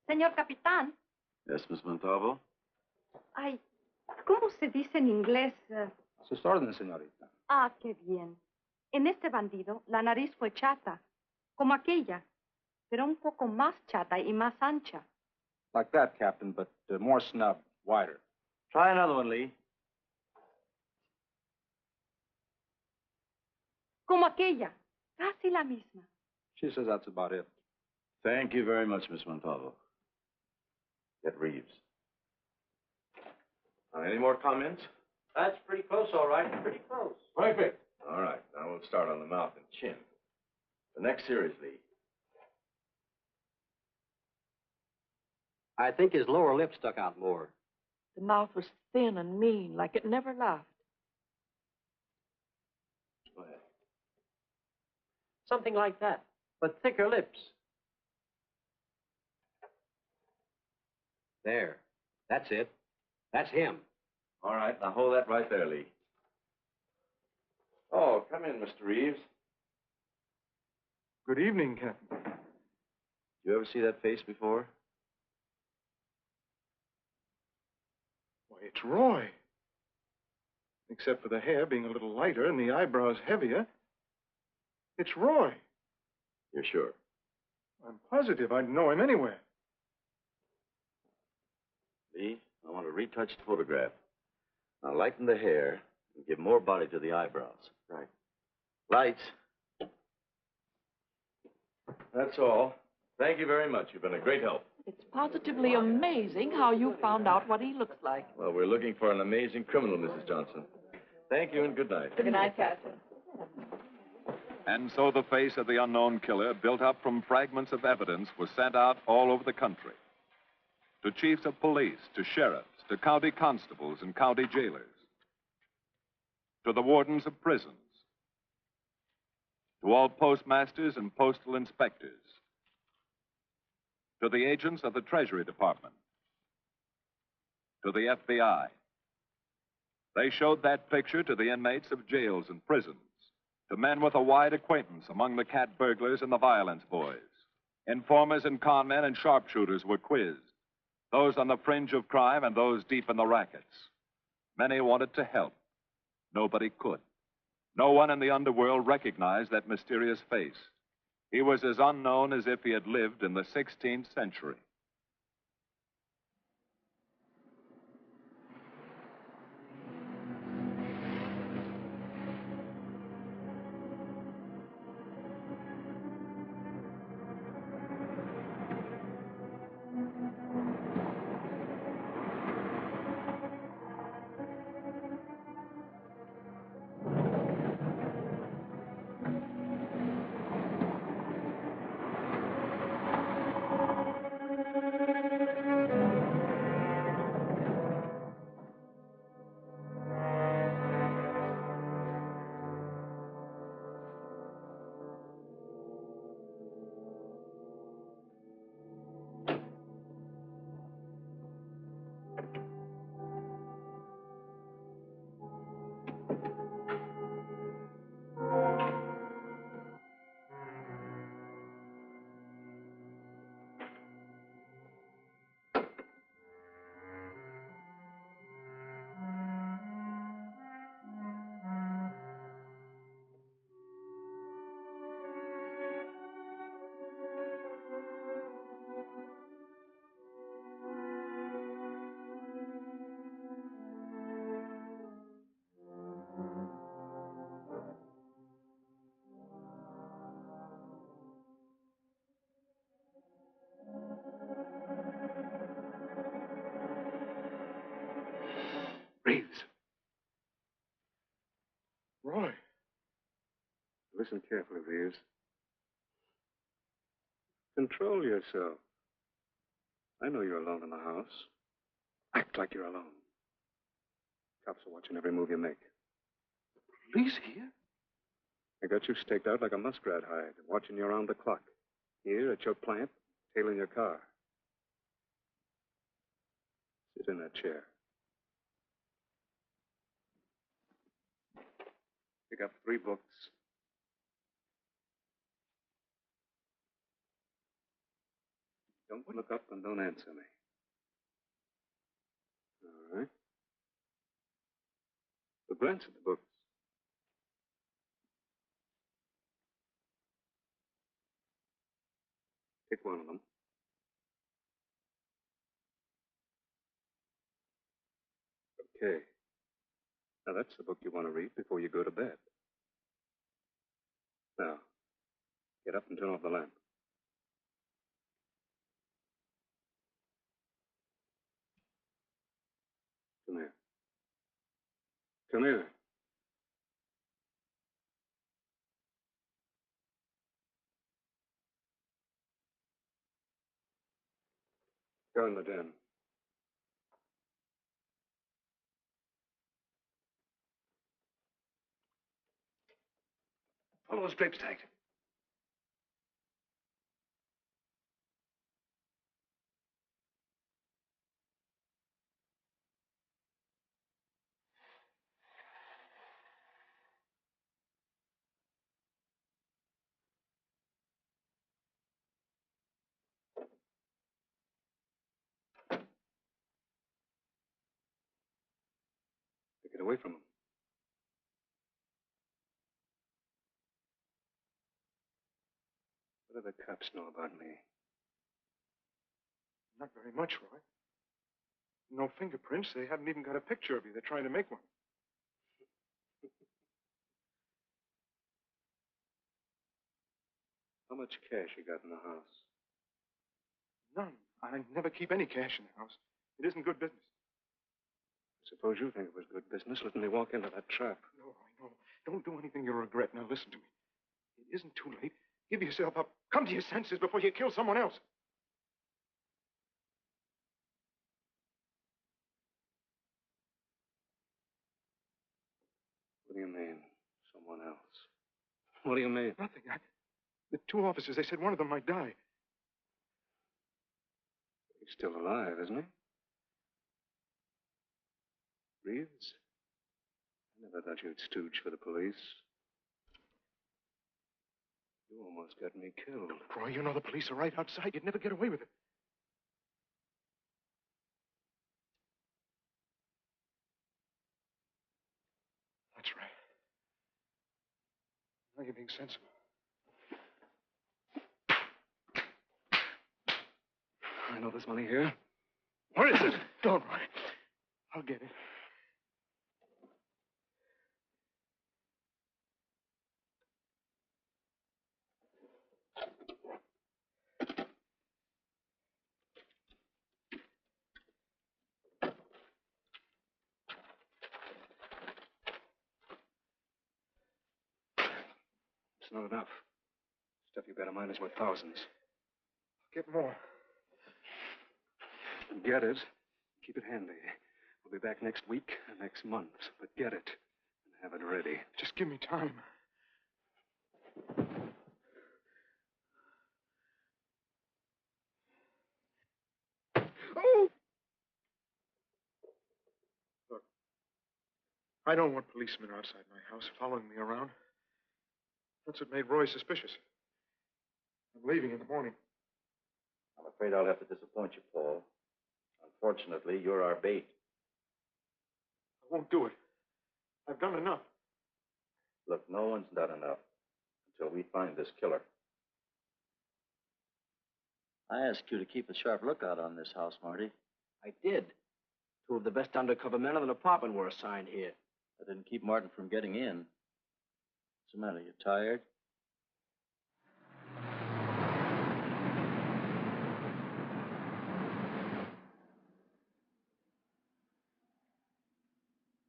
[SPEAKER 15] Señor Capitán.
[SPEAKER 8] Yes, Miss Montalvo?
[SPEAKER 15] Ay, ¿cómo se dice en inglés?
[SPEAKER 10] Sus órdenes, señorita.
[SPEAKER 15] Ah, qué bien. En este bandido, la nariz fue chata, como aquella, pero un poco más chata y más ancha.
[SPEAKER 10] Like that, Captain, but more snub, wider.
[SPEAKER 2] Try another one, Lee.
[SPEAKER 15] Como aquella. Casi la misma.
[SPEAKER 10] She says that's about it.
[SPEAKER 8] Thank you very much, Miss Montalvo. Get Reeves. Any more comments?
[SPEAKER 2] That's pretty close, all right. Pretty close.
[SPEAKER 8] Perfect. All right, now we'll start on the mouth and chin. The next series, Lee.
[SPEAKER 9] I think his lower lip stuck out more.
[SPEAKER 13] The mouth was thin and mean, like it never laughed.
[SPEAKER 8] Go ahead.
[SPEAKER 9] Something like that, but thicker lips. There. That's it. That's him.
[SPEAKER 8] All right, now hold that right there, Lee. Oh, come in, Mr. Reeves.
[SPEAKER 14] Good evening, Captain.
[SPEAKER 8] You ever see that face before?
[SPEAKER 14] Why, it's Roy. Except for the hair being a little lighter and the eyebrows heavier. It's Roy.
[SPEAKER 8] You're sure?
[SPEAKER 14] I'm positive I'd know him anywhere.
[SPEAKER 8] Lee, I want a retouched photograph. Now lighten the hair and give more body to the eyebrows. Right. Lights. That's all. Thank you very much. You've been a great help.
[SPEAKER 13] It's positively amazing how you found out what he looks like.
[SPEAKER 8] Well, we're looking for an amazing criminal, Mrs. Johnson. Thank you and good night.
[SPEAKER 13] Good night, Captain.
[SPEAKER 1] And so the face of the unknown killer, built up from fragments of evidence, was sent out all over the country. To chiefs of police, to sheriffs, to county constables and county jailers, to the wardens of prisons, to all postmasters and postal inspectors, to the agents of the Treasury Department, to the FBI. They showed that picture to the inmates of jails and prisons, to men with a wide acquaintance among the cat burglars and the violence boys. Informers and con men and sharpshooters were quizzed, those on the fringe of crime and those deep in the rackets. Many wanted to help. Nobody could. No one in the underworld recognized that mysterious face. He was as unknown as if he had lived in the 16th century.
[SPEAKER 14] Reeves. Roy.
[SPEAKER 16] Listen carefully, Reeves. Control yourself. I know you're alone in the house. Act like you're alone. Cops are watching every move you make.
[SPEAKER 14] Police here?
[SPEAKER 16] They got you staked out like a muskrat hide, watching you around the clock. Here at your plant, tailing your car. Sit in that chair. Pick up 3 books. Don't look up and don't answer me. All right. So glance at the books. Pick one of them. Okay. Now, that's the book you want to read before you go to bed. Now, get up and turn off the lamp. Come here. Come here. Go in the den. Pull those drapes tight. Get away from them. What do the cops know about me?
[SPEAKER 14] Not very much, Roy. No fingerprints. They haven't even got a picture of you. They're trying to make one.
[SPEAKER 16] How much cash you got in the house?
[SPEAKER 14] None. I never keep any cash in the house. It isn't good business.
[SPEAKER 16] Suppose you think it was good business letting me walk into that trap.
[SPEAKER 14] No, Roy, no. Don't do anything you'll regret. Now, listen to me. It isn't too late. Give yourself up. Come to your senses before you kill someone else.
[SPEAKER 16] What do you mean, someone else? What do you mean?
[SPEAKER 14] Nothing. The two officers, they said one of them might die.
[SPEAKER 16] He's still alive, isn't he? Reeves? I never thought you'd stooge for the police. You almost got me killed.
[SPEAKER 14] Roy, you know the police are right outside. You'd never get away with it. That's right. Now you're being sensible.
[SPEAKER 16] I know there's money here. Where is it?
[SPEAKER 14] Don't, Roy. I'll get it.
[SPEAKER 16] It's not enough. Stuff you got in mind is worth thousands.
[SPEAKER 14] Get more.
[SPEAKER 16] Get it. Keep it handy. We'll be back next week and next month. But get it and have it ready.
[SPEAKER 14] Just give me time. Oh! Look, I don't want policemen outside my house following me around. That's what made Roy suspicious. I'm leaving in the morning.
[SPEAKER 2] I'm afraid I'll have to disappoint you, Paul. Unfortunately, you're our bait.
[SPEAKER 14] I won't do it. I've done enough.
[SPEAKER 2] Look, no one's done enough until we find this killer.
[SPEAKER 7] I asked you to keep a sharp lookout on this house, Marty.
[SPEAKER 9] I did. Two of the best undercover men in the department were assigned here.
[SPEAKER 7] I didn't keep Martin from getting in. What's the matter? You tired?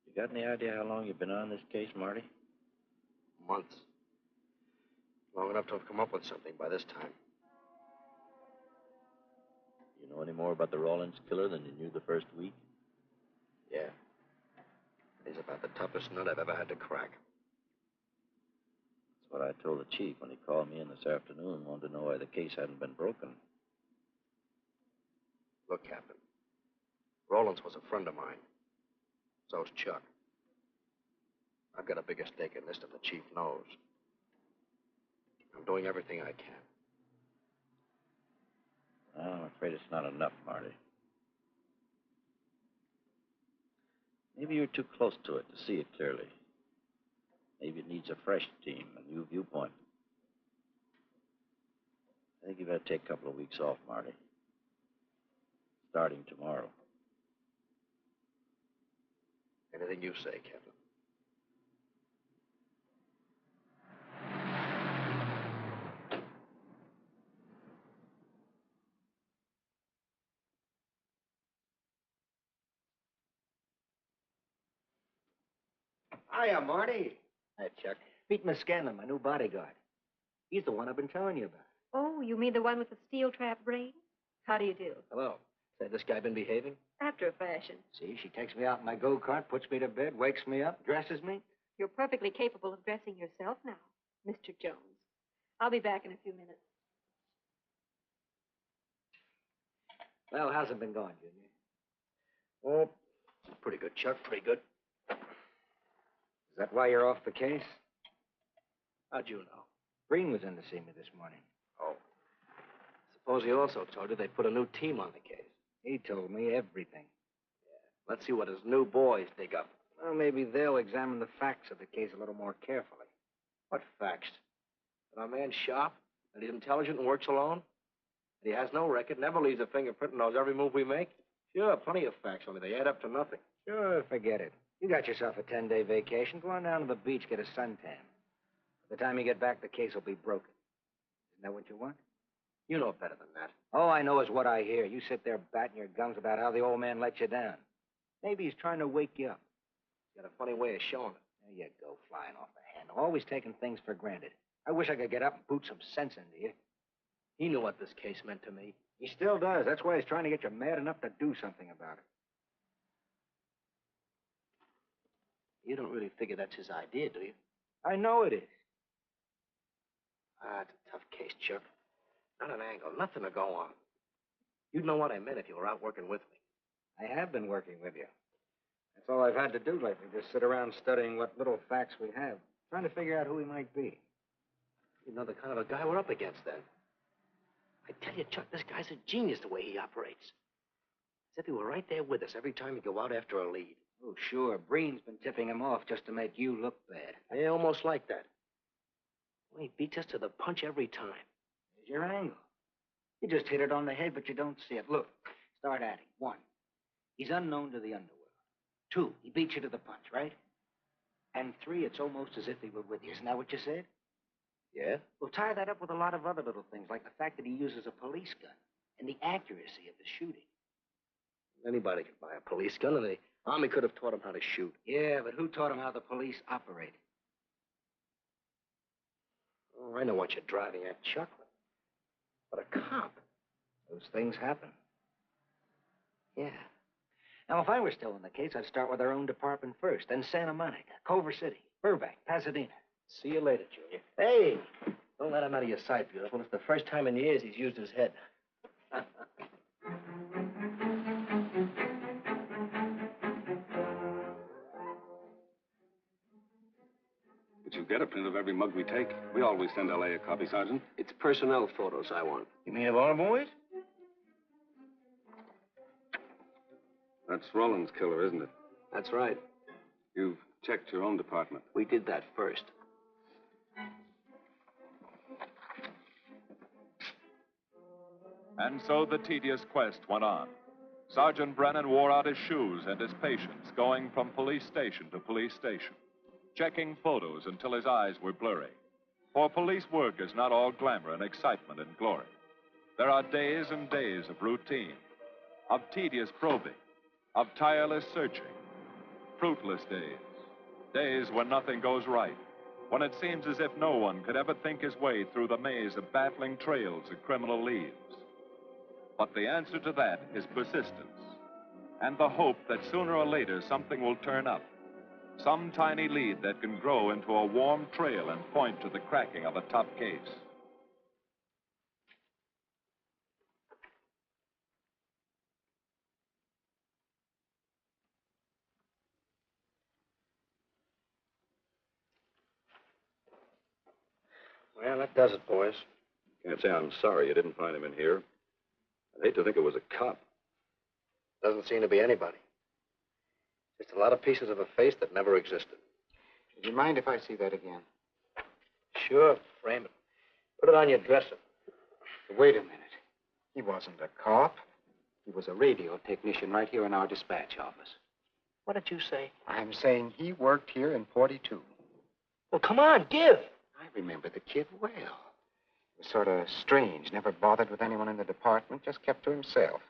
[SPEAKER 7] You got any idea how long you've been on this case, Marty?
[SPEAKER 9] Months. Long enough to have come up with something by this time.
[SPEAKER 7] You know any more about the Rawlins killer than you knew the first week?
[SPEAKER 9] Yeah. He's about the toughest nut I've ever had to crack.
[SPEAKER 7] That's what I told the chief when he called me in this afternoon and wanted to know why the case hadn't been broken.
[SPEAKER 9] Look, Captain. Rawlins was a friend of mine. So's Chuck. I've got a bigger stake in this than the chief knows. I'm doing everything I can.
[SPEAKER 7] Well, I'm afraid it's not enough, Marty. Maybe you're too close to it to see it clearly. Maybe it needs a fresh team, a new viewpoint. I think you better take a couple of weeks off, Marty. Starting tomorrow.
[SPEAKER 9] Anything you say, Captain.
[SPEAKER 3] Hiya, Marty.
[SPEAKER 2] Hi, Chuck.
[SPEAKER 3] Meet Miss Scanlon, my new bodyguard. He's the one I've been telling you about.
[SPEAKER 6] Oh, you mean the one with the steel trap brain? How do you do?
[SPEAKER 3] Hello. Say, this guy been behaving?
[SPEAKER 6] After a fashion.
[SPEAKER 3] See, she takes me out in my go-kart, puts me to bed, wakes me up, dresses me.
[SPEAKER 6] You're perfectly capable of dressing yourself now, Mr. Jones. I'll be back in a few minutes.
[SPEAKER 3] Well, how's it been going, Junior? Oh, pretty good, Chuck, pretty good. Is that why you're off the case? How'd you know? Breen was in to see me this morning.
[SPEAKER 9] Oh. Suppose he also told you they put a new team on the case.
[SPEAKER 3] He told me everything.
[SPEAKER 9] Yeah. Let's see what his new boys dig up.
[SPEAKER 3] Well, maybe they'll examine the facts of the case a little more carefully.
[SPEAKER 9] What facts? That our man's sharp, that he's intelligent and works alone, that he has no record, never leaves a fingerprint and knows every move we make? Sure, plenty of facts, only they add up to nothing.
[SPEAKER 3] Sure, forget it. You got yourself a 10-day vacation. Go on down to the beach, get a suntan. By the time you get back, the case will be broken. Isn't that what you want?
[SPEAKER 9] You know better than that.
[SPEAKER 3] All I know is what I hear. You sit there batting your gums about how the old man let you down. Maybe he's trying to wake you up.
[SPEAKER 9] He's got a funny way of showing it.
[SPEAKER 3] There you go, flying off the handle. Always taking things for granted. I wish I could get up and boot some sense into you.
[SPEAKER 9] He knew what this case meant to me.
[SPEAKER 3] He still does. That's why he's trying to get you mad enough to do something about it.
[SPEAKER 9] You don't really figure that's his idea, do you?
[SPEAKER 3] I know it is.
[SPEAKER 9] Ah, it's a tough case, Chuck. Not an angle, nothing to go on. You'd know what I meant if you were out working with me.
[SPEAKER 3] I have been working with you. That's all I've had to do lately, just sit around studying what little facts we have, trying to figure out who he might be.
[SPEAKER 9] You know the kind of a guy we're up against, then. I tell you, Chuck, this guy's a genius the way he operates. As if he were right there with us every time we go out after a lead.
[SPEAKER 3] Oh, sure. Breen's been tipping him off just to make you look bad.
[SPEAKER 9] Yeah, almost like that. Well, he beats us to the punch every time.
[SPEAKER 3] There's your angle. You just hit it on the head, but you don't see it. Look, start adding. 1, he's unknown to the underworld. 2, he beats you to the punch, right? And 3, it's almost as if he were with you. Isn't that what you said?
[SPEAKER 9] Yeah?
[SPEAKER 3] Well, tie that up with a lot of other little things, like the fact that he uses a police gun and the accuracy of the shooting.
[SPEAKER 9] Anybody could buy a police gun, and the Army could have taught him how to shoot.
[SPEAKER 3] Yeah, but who taught him how the police operate?
[SPEAKER 9] Oh, I know what you're driving at, Chuck. But a cop.
[SPEAKER 3] Those things happen.
[SPEAKER 9] Yeah.
[SPEAKER 3] Now, if I were still in the case, I'd start with our own department first, then Santa Monica, Culver City, Burbank, Pasadena.
[SPEAKER 9] See you later, Junior. Hey! Don't let him out of your sight, beautiful. It's the first time in years he's used his head.
[SPEAKER 16] But you get a print of every mug we take. We always send L.A. a copy, Sergeant.
[SPEAKER 12] It's personnel photos I want.
[SPEAKER 3] You mean of our boys?
[SPEAKER 16] That's Rollins' killer, isn't it?
[SPEAKER 12] That's right.
[SPEAKER 16] You've checked your own department.
[SPEAKER 12] We did that first.
[SPEAKER 1] And so the tedious quest went on. Sergeant Brennan wore out his shoes and his patience, going from police station to police station, checking photos until his eyes were blurry. For police work is not all glamour and excitement and glory. There are days and days of routine, of tedious probing, of tireless searching, fruitless days, days when nothing goes right, when it seems as if no one could ever think his way through the maze of baffling trails a criminal leaves. But the answer to that is persistence, and the hope that sooner or later something will turn up, some tiny lead that can grow into a warm trail and point to the cracking of a tough case.
[SPEAKER 9] Well, that does it, boys.
[SPEAKER 4] Can't say I'm sorry you didn't find him in here. I'd hate to think it was a cop.
[SPEAKER 9] Doesn't seem to be anybody. Just a lot of pieces of a face that never existed.
[SPEAKER 3] Would you mind if I see that again?
[SPEAKER 9] Sure, frame it. Put it on your dresser.
[SPEAKER 3] Wait a minute. He wasn't a cop. He was a radio technician right here in our dispatch office.
[SPEAKER 17] What did you say?
[SPEAKER 18] I'm saying he worked here in 42.
[SPEAKER 17] Well, come on, give.
[SPEAKER 18] I remember the kid well. He was sort of strange, never bothered with anyone in the department, just kept to himself.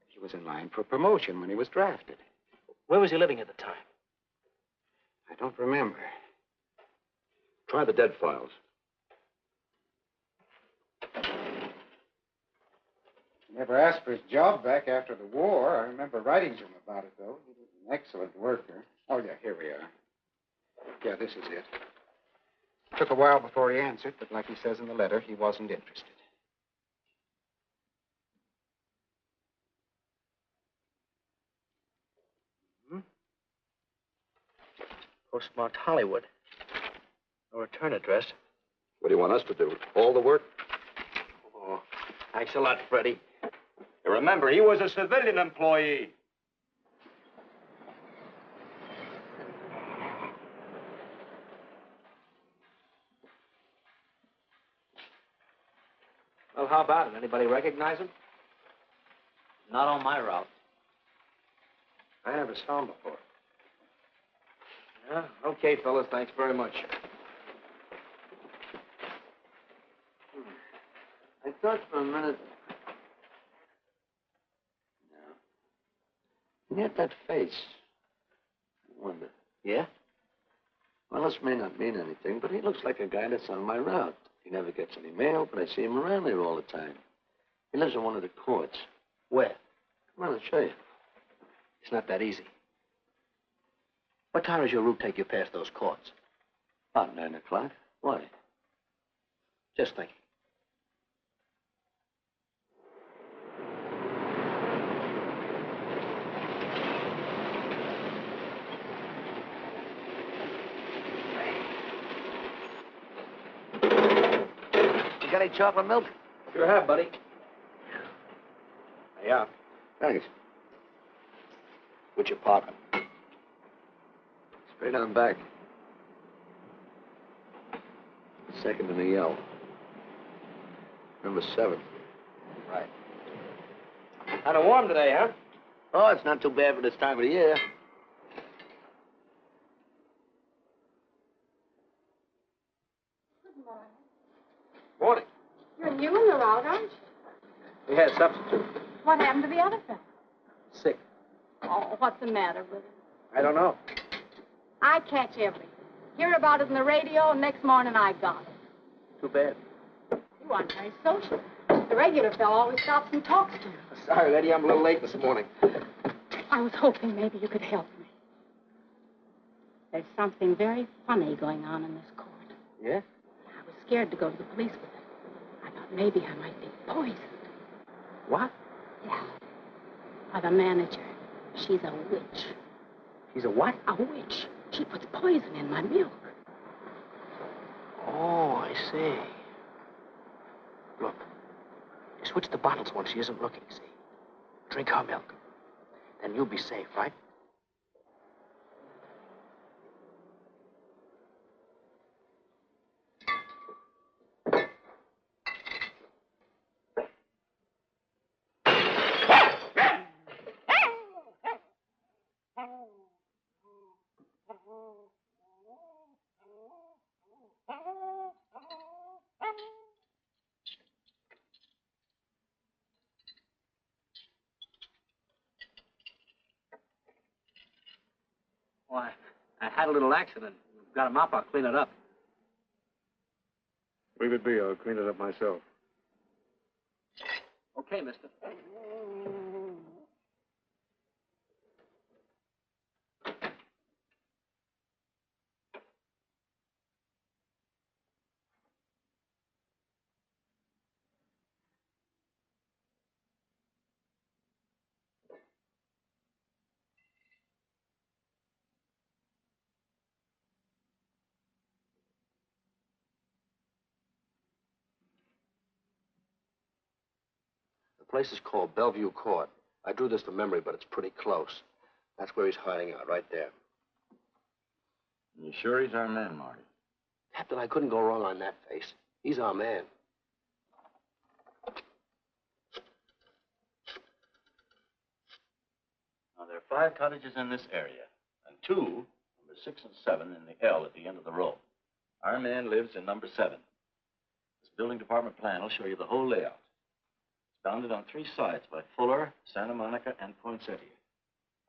[SPEAKER 18] He was in line for promotion when he was drafted.
[SPEAKER 17] Where was he living at the time?
[SPEAKER 18] I don't remember.
[SPEAKER 12] Try the dead files.
[SPEAKER 18] He never asked for his job back after the war. I remember writing to him about it, though. He was an excellent worker. Oh, yeah, here we are. Yeah, this is it. Took a while before he answered, but like he says in the letter, he wasn't interested.
[SPEAKER 17] Postmarked Hollywood. No return address.
[SPEAKER 12] What do you want us to do? All the work?
[SPEAKER 17] Oh, thanks a lot, Freddie.
[SPEAKER 3] Remember, he was a civilian employee.
[SPEAKER 17] Well, how about it? Anybody recognize him?
[SPEAKER 11] Not on my route.
[SPEAKER 18] I never saw him before.
[SPEAKER 17] Yeah, okay, fellas. Thanks very much.
[SPEAKER 7] I thought for a minute. No. He had that face. I wonder.
[SPEAKER 17] Yeah?
[SPEAKER 7] Well, this may not mean anything, but he looks like a guy that's on my route. He never gets any mail, but I see him around here all the time. He lives in one of the courts.
[SPEAKER 17] Where?
[SPEAKER 7] Come on, I'll show you.
[SPEAKER 17] It's not that easy. What time does your route take you past those courts?
[SPEAKER 7] About 9 o'clock. Why?
[SPEAKER 17] Just thinking.
[SPEAKER 7] You got any chocolate milk?
[SPEAKER 17] Sure have, buddy.
[SPEAKER 7] Yeah. Thanks.
[SPEAKER 17] What's your park?
[SPEAKER 7] Straight on back. Second in the yell. Number 7.
[SPEAKER 17] Right. Kind of warm today, huh?
[SPEAKER 7] Oh, it's not too bad for this time of the year.
[SPEAKER 17] Morning.
[SPEAKER 15] You're new in the route, aren't you?
[SPEAKER 17] We had a substitute.
[SPEAKER 15] What happened to the other fellow?
[SPEAKER 17] Sick.
[SPEAKER 15] Oh, what's the matter with him?
[SPEAKER 17] I don't know.
[SPEAKER 15] I catch everything. Hear about it on the radio, and next morning I got it.
[SPEAKER 17] Too bad.
[SPEAKER 15] You aren't very social. The regular fellow always stops and talks to you.
[SPEAKER 17] Sorry, Eddie, I'm a little late this morning.
[SPEAKER 15] I was hoping maybe you could help me. There's something very funny going on in this court.
[SPEAKER 17] Yeah?
[SPEAKER 15] I was scared to go to the police with it. I thought maybe I might be poisoned.
[SPEAKER 17] What?
[SPEAKER 15] Yeah. By the manager. She's a witch.
[SPEAKER 17] She's a what?
[SPEAKER 15] A witch. She puts poison in my milk.
[SPEAKER 17] Oh, I see. Look, you switch the bottles when she isn't looking, see? Drink her milk. Then you'll be safe, right? Why, I had a little accident. Got a mop, I'll clean it up.
[SPEAKER 16] Leave it be. I'll clean it up myself.
[SPEAKER 17] Okay, mister.
[SPEAKER 7] The place is called Bellevue Court. I drew this from memory, but it's pretty close. That's where he's hiding out, right there.
[SPEAKER 8] You sure he's our man, Marty?
[SPEAKER 7] Captain, I couldn't go wrong on that face. He's our man.
[SPEAKER 8] Now, they're
[SPEAKER 2] 5 cottages in this area, and 2, number 6 and 7, in the L at the end of the row. Our man lives in number 7. This building department plan will show you the whole layout. It's bounded on 3 sides by Fuller, Santa Monica, and Poinsettia.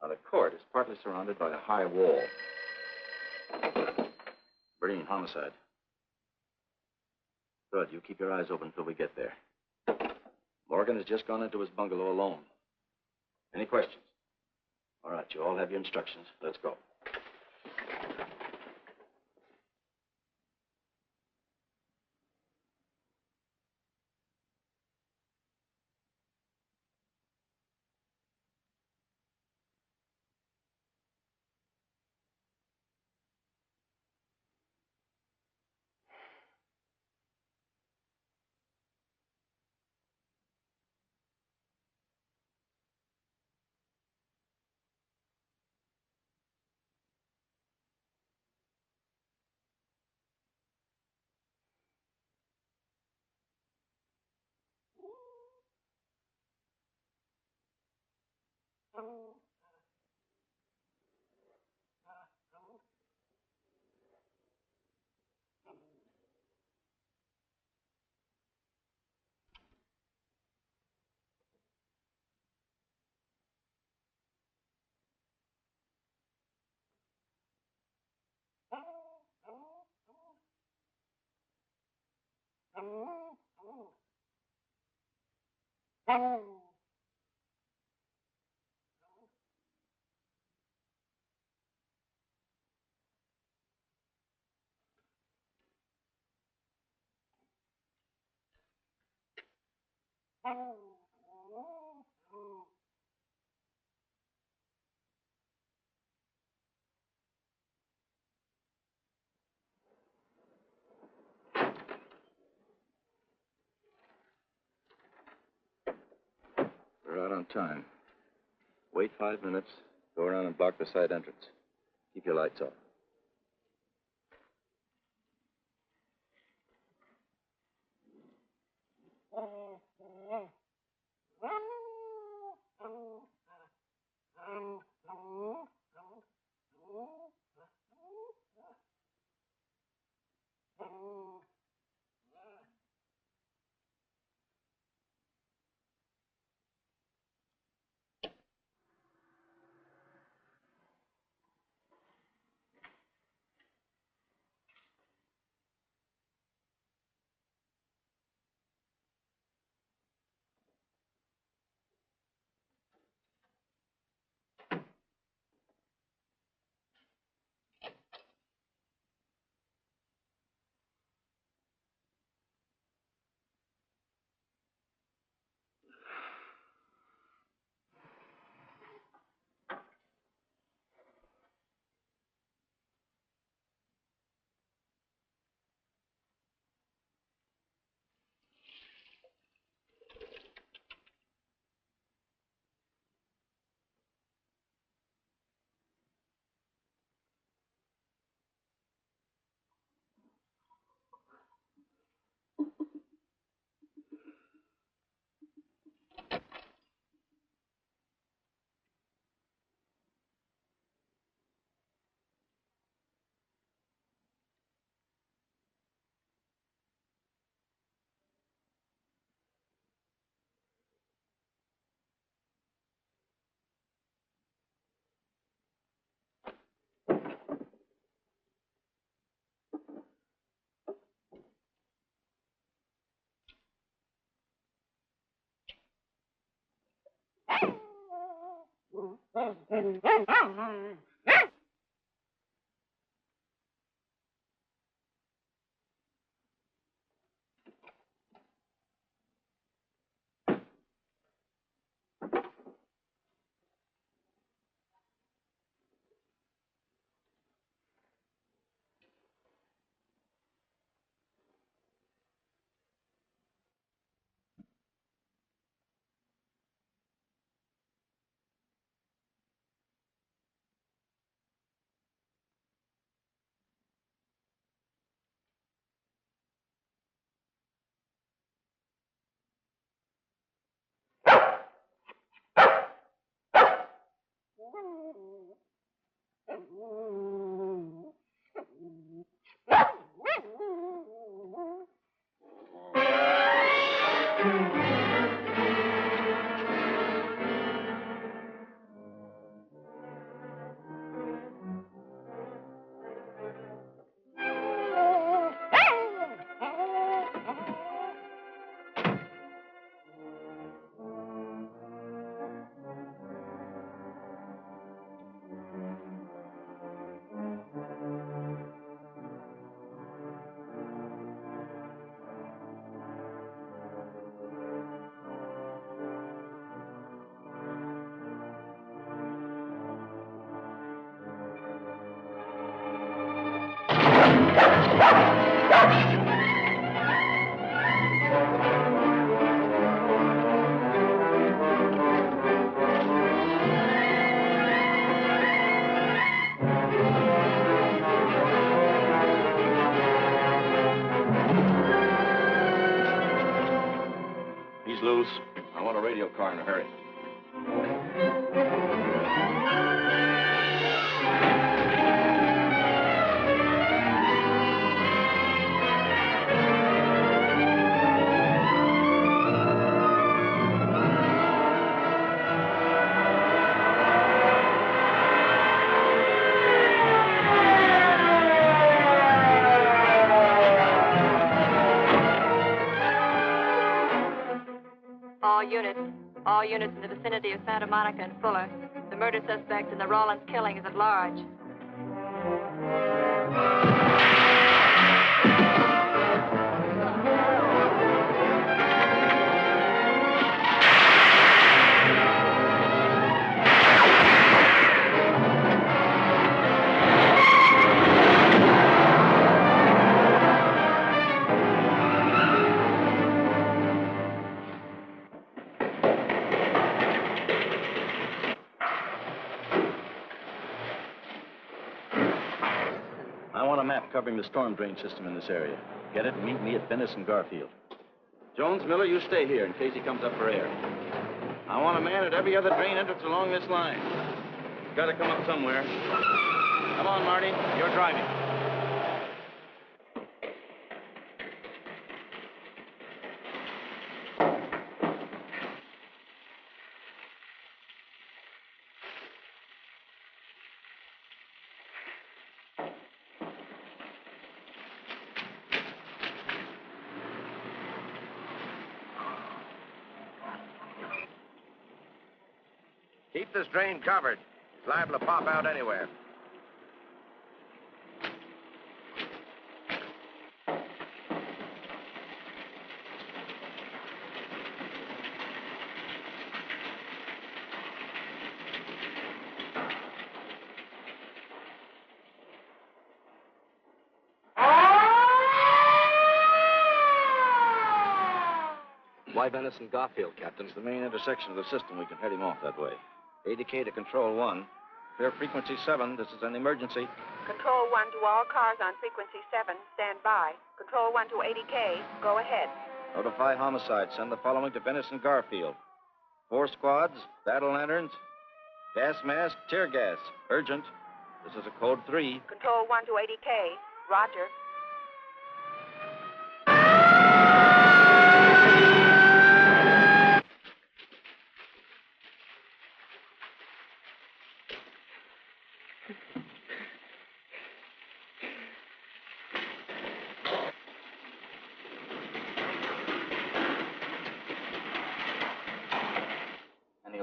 [SPEAKER 2] Now, the court is partly surrounded by a high wall. Breen, homicide. Good. You keep your eyes open until we get there. Morgan has just gone into his bungalow alone. Any questions? All right, you all have your instructions. Let's go. We're out on time. Wait 5 minutes. Go around and block the side entrance. Keep your lights off. He's loose. I want a radio car in a hurry.
[SPEAKER 6] All units in the vicinity of Santa Monica and Fuller. The murder suspect in the Rollins killing is at large.
[SPEAKER 2] Covering the storm drain system in this area. Get it? Meet me at Venice and Garfield. Jones, Miller, you stay here in case he comes up for air. I want a man at every other drain entrance along this line. He's got to come up somewhere. Come on, Marty. You're driving.
[SPEAKER 3] Keep this drain covered. It's liable to pop out anywhere.
[SPEAKER 9] Why Venice and Garfield, Captain?
[SPEAKER 2] It's the main intersection of the system. We can head him off that way. ADK to Control 1. Clear frequency 7. This is an emergency.
[SPEAKER 19] Control 1 to all cars on frequency 7. Stand by. Control 1 to ADK. Go ahead.
[SPEAKER 2] Notify homicide. Send the following to Venice and Garfield. 4 squads, battle lanterns, gas mask, tear gas. Urgent. This is a code 3.
[SPEAKER 19] Control 1 to ADK. Roger.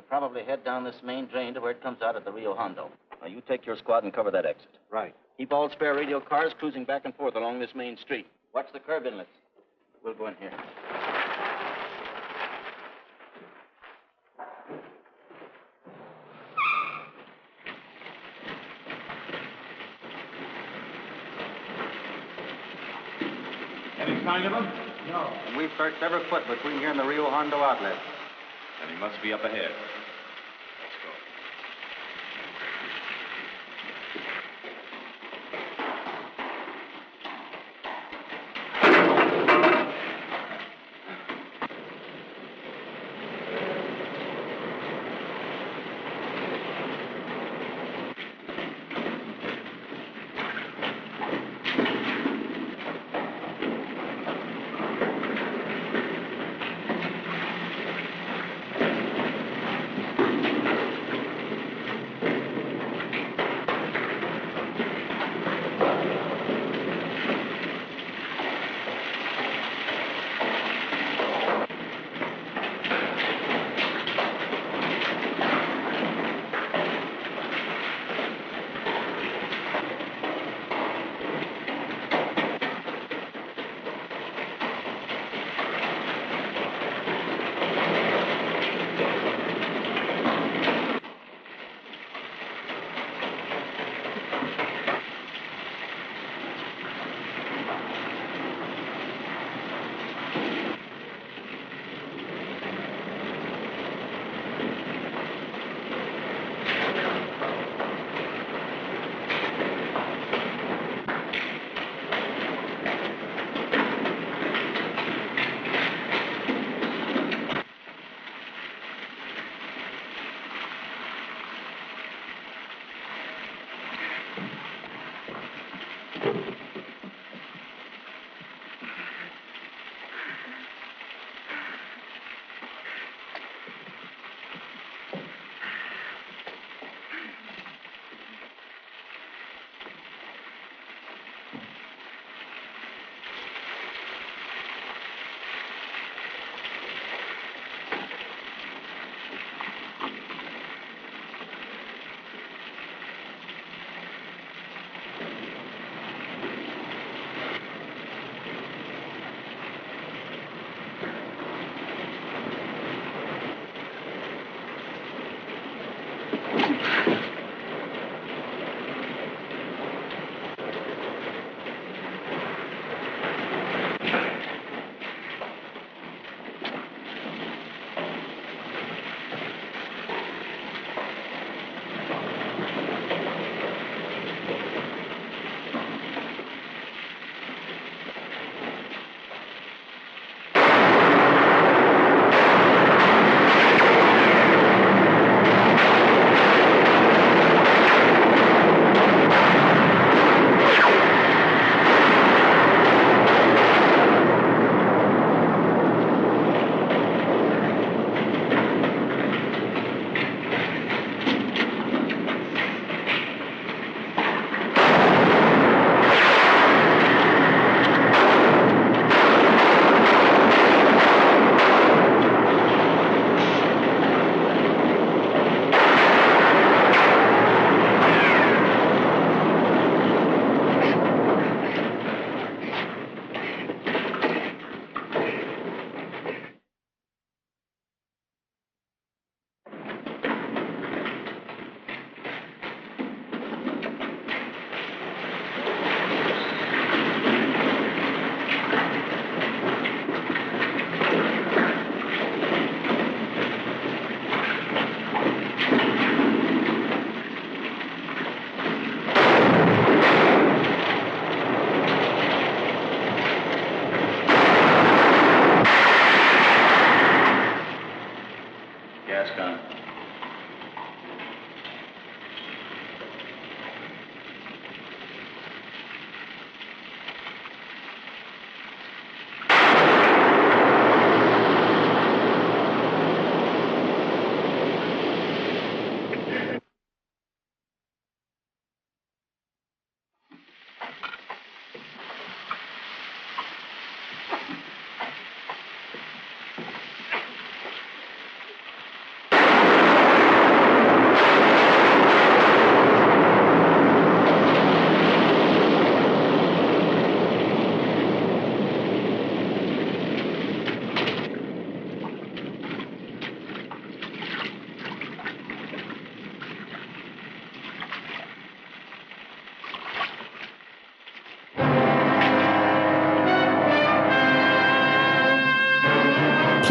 [SPEAKER 2] Probably head down this main drain to where it comes out at the Rio Hondo. Now, you take your squad and cover that exit.
[SPEAKER 9] Right.
[SPEAKER 2] Keep all spare radio cars cruising back and forth along this main street. Watch the curb inlets. We'll go in here.
[SPEAKER 4] Any sign of him? No. And we've searched every foot between here and the Rio Hondo outlet.
[SPEAKER 1] And he must be up ahead.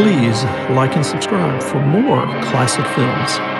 [SPEAKER 20] Please like and subscribe for more classic films.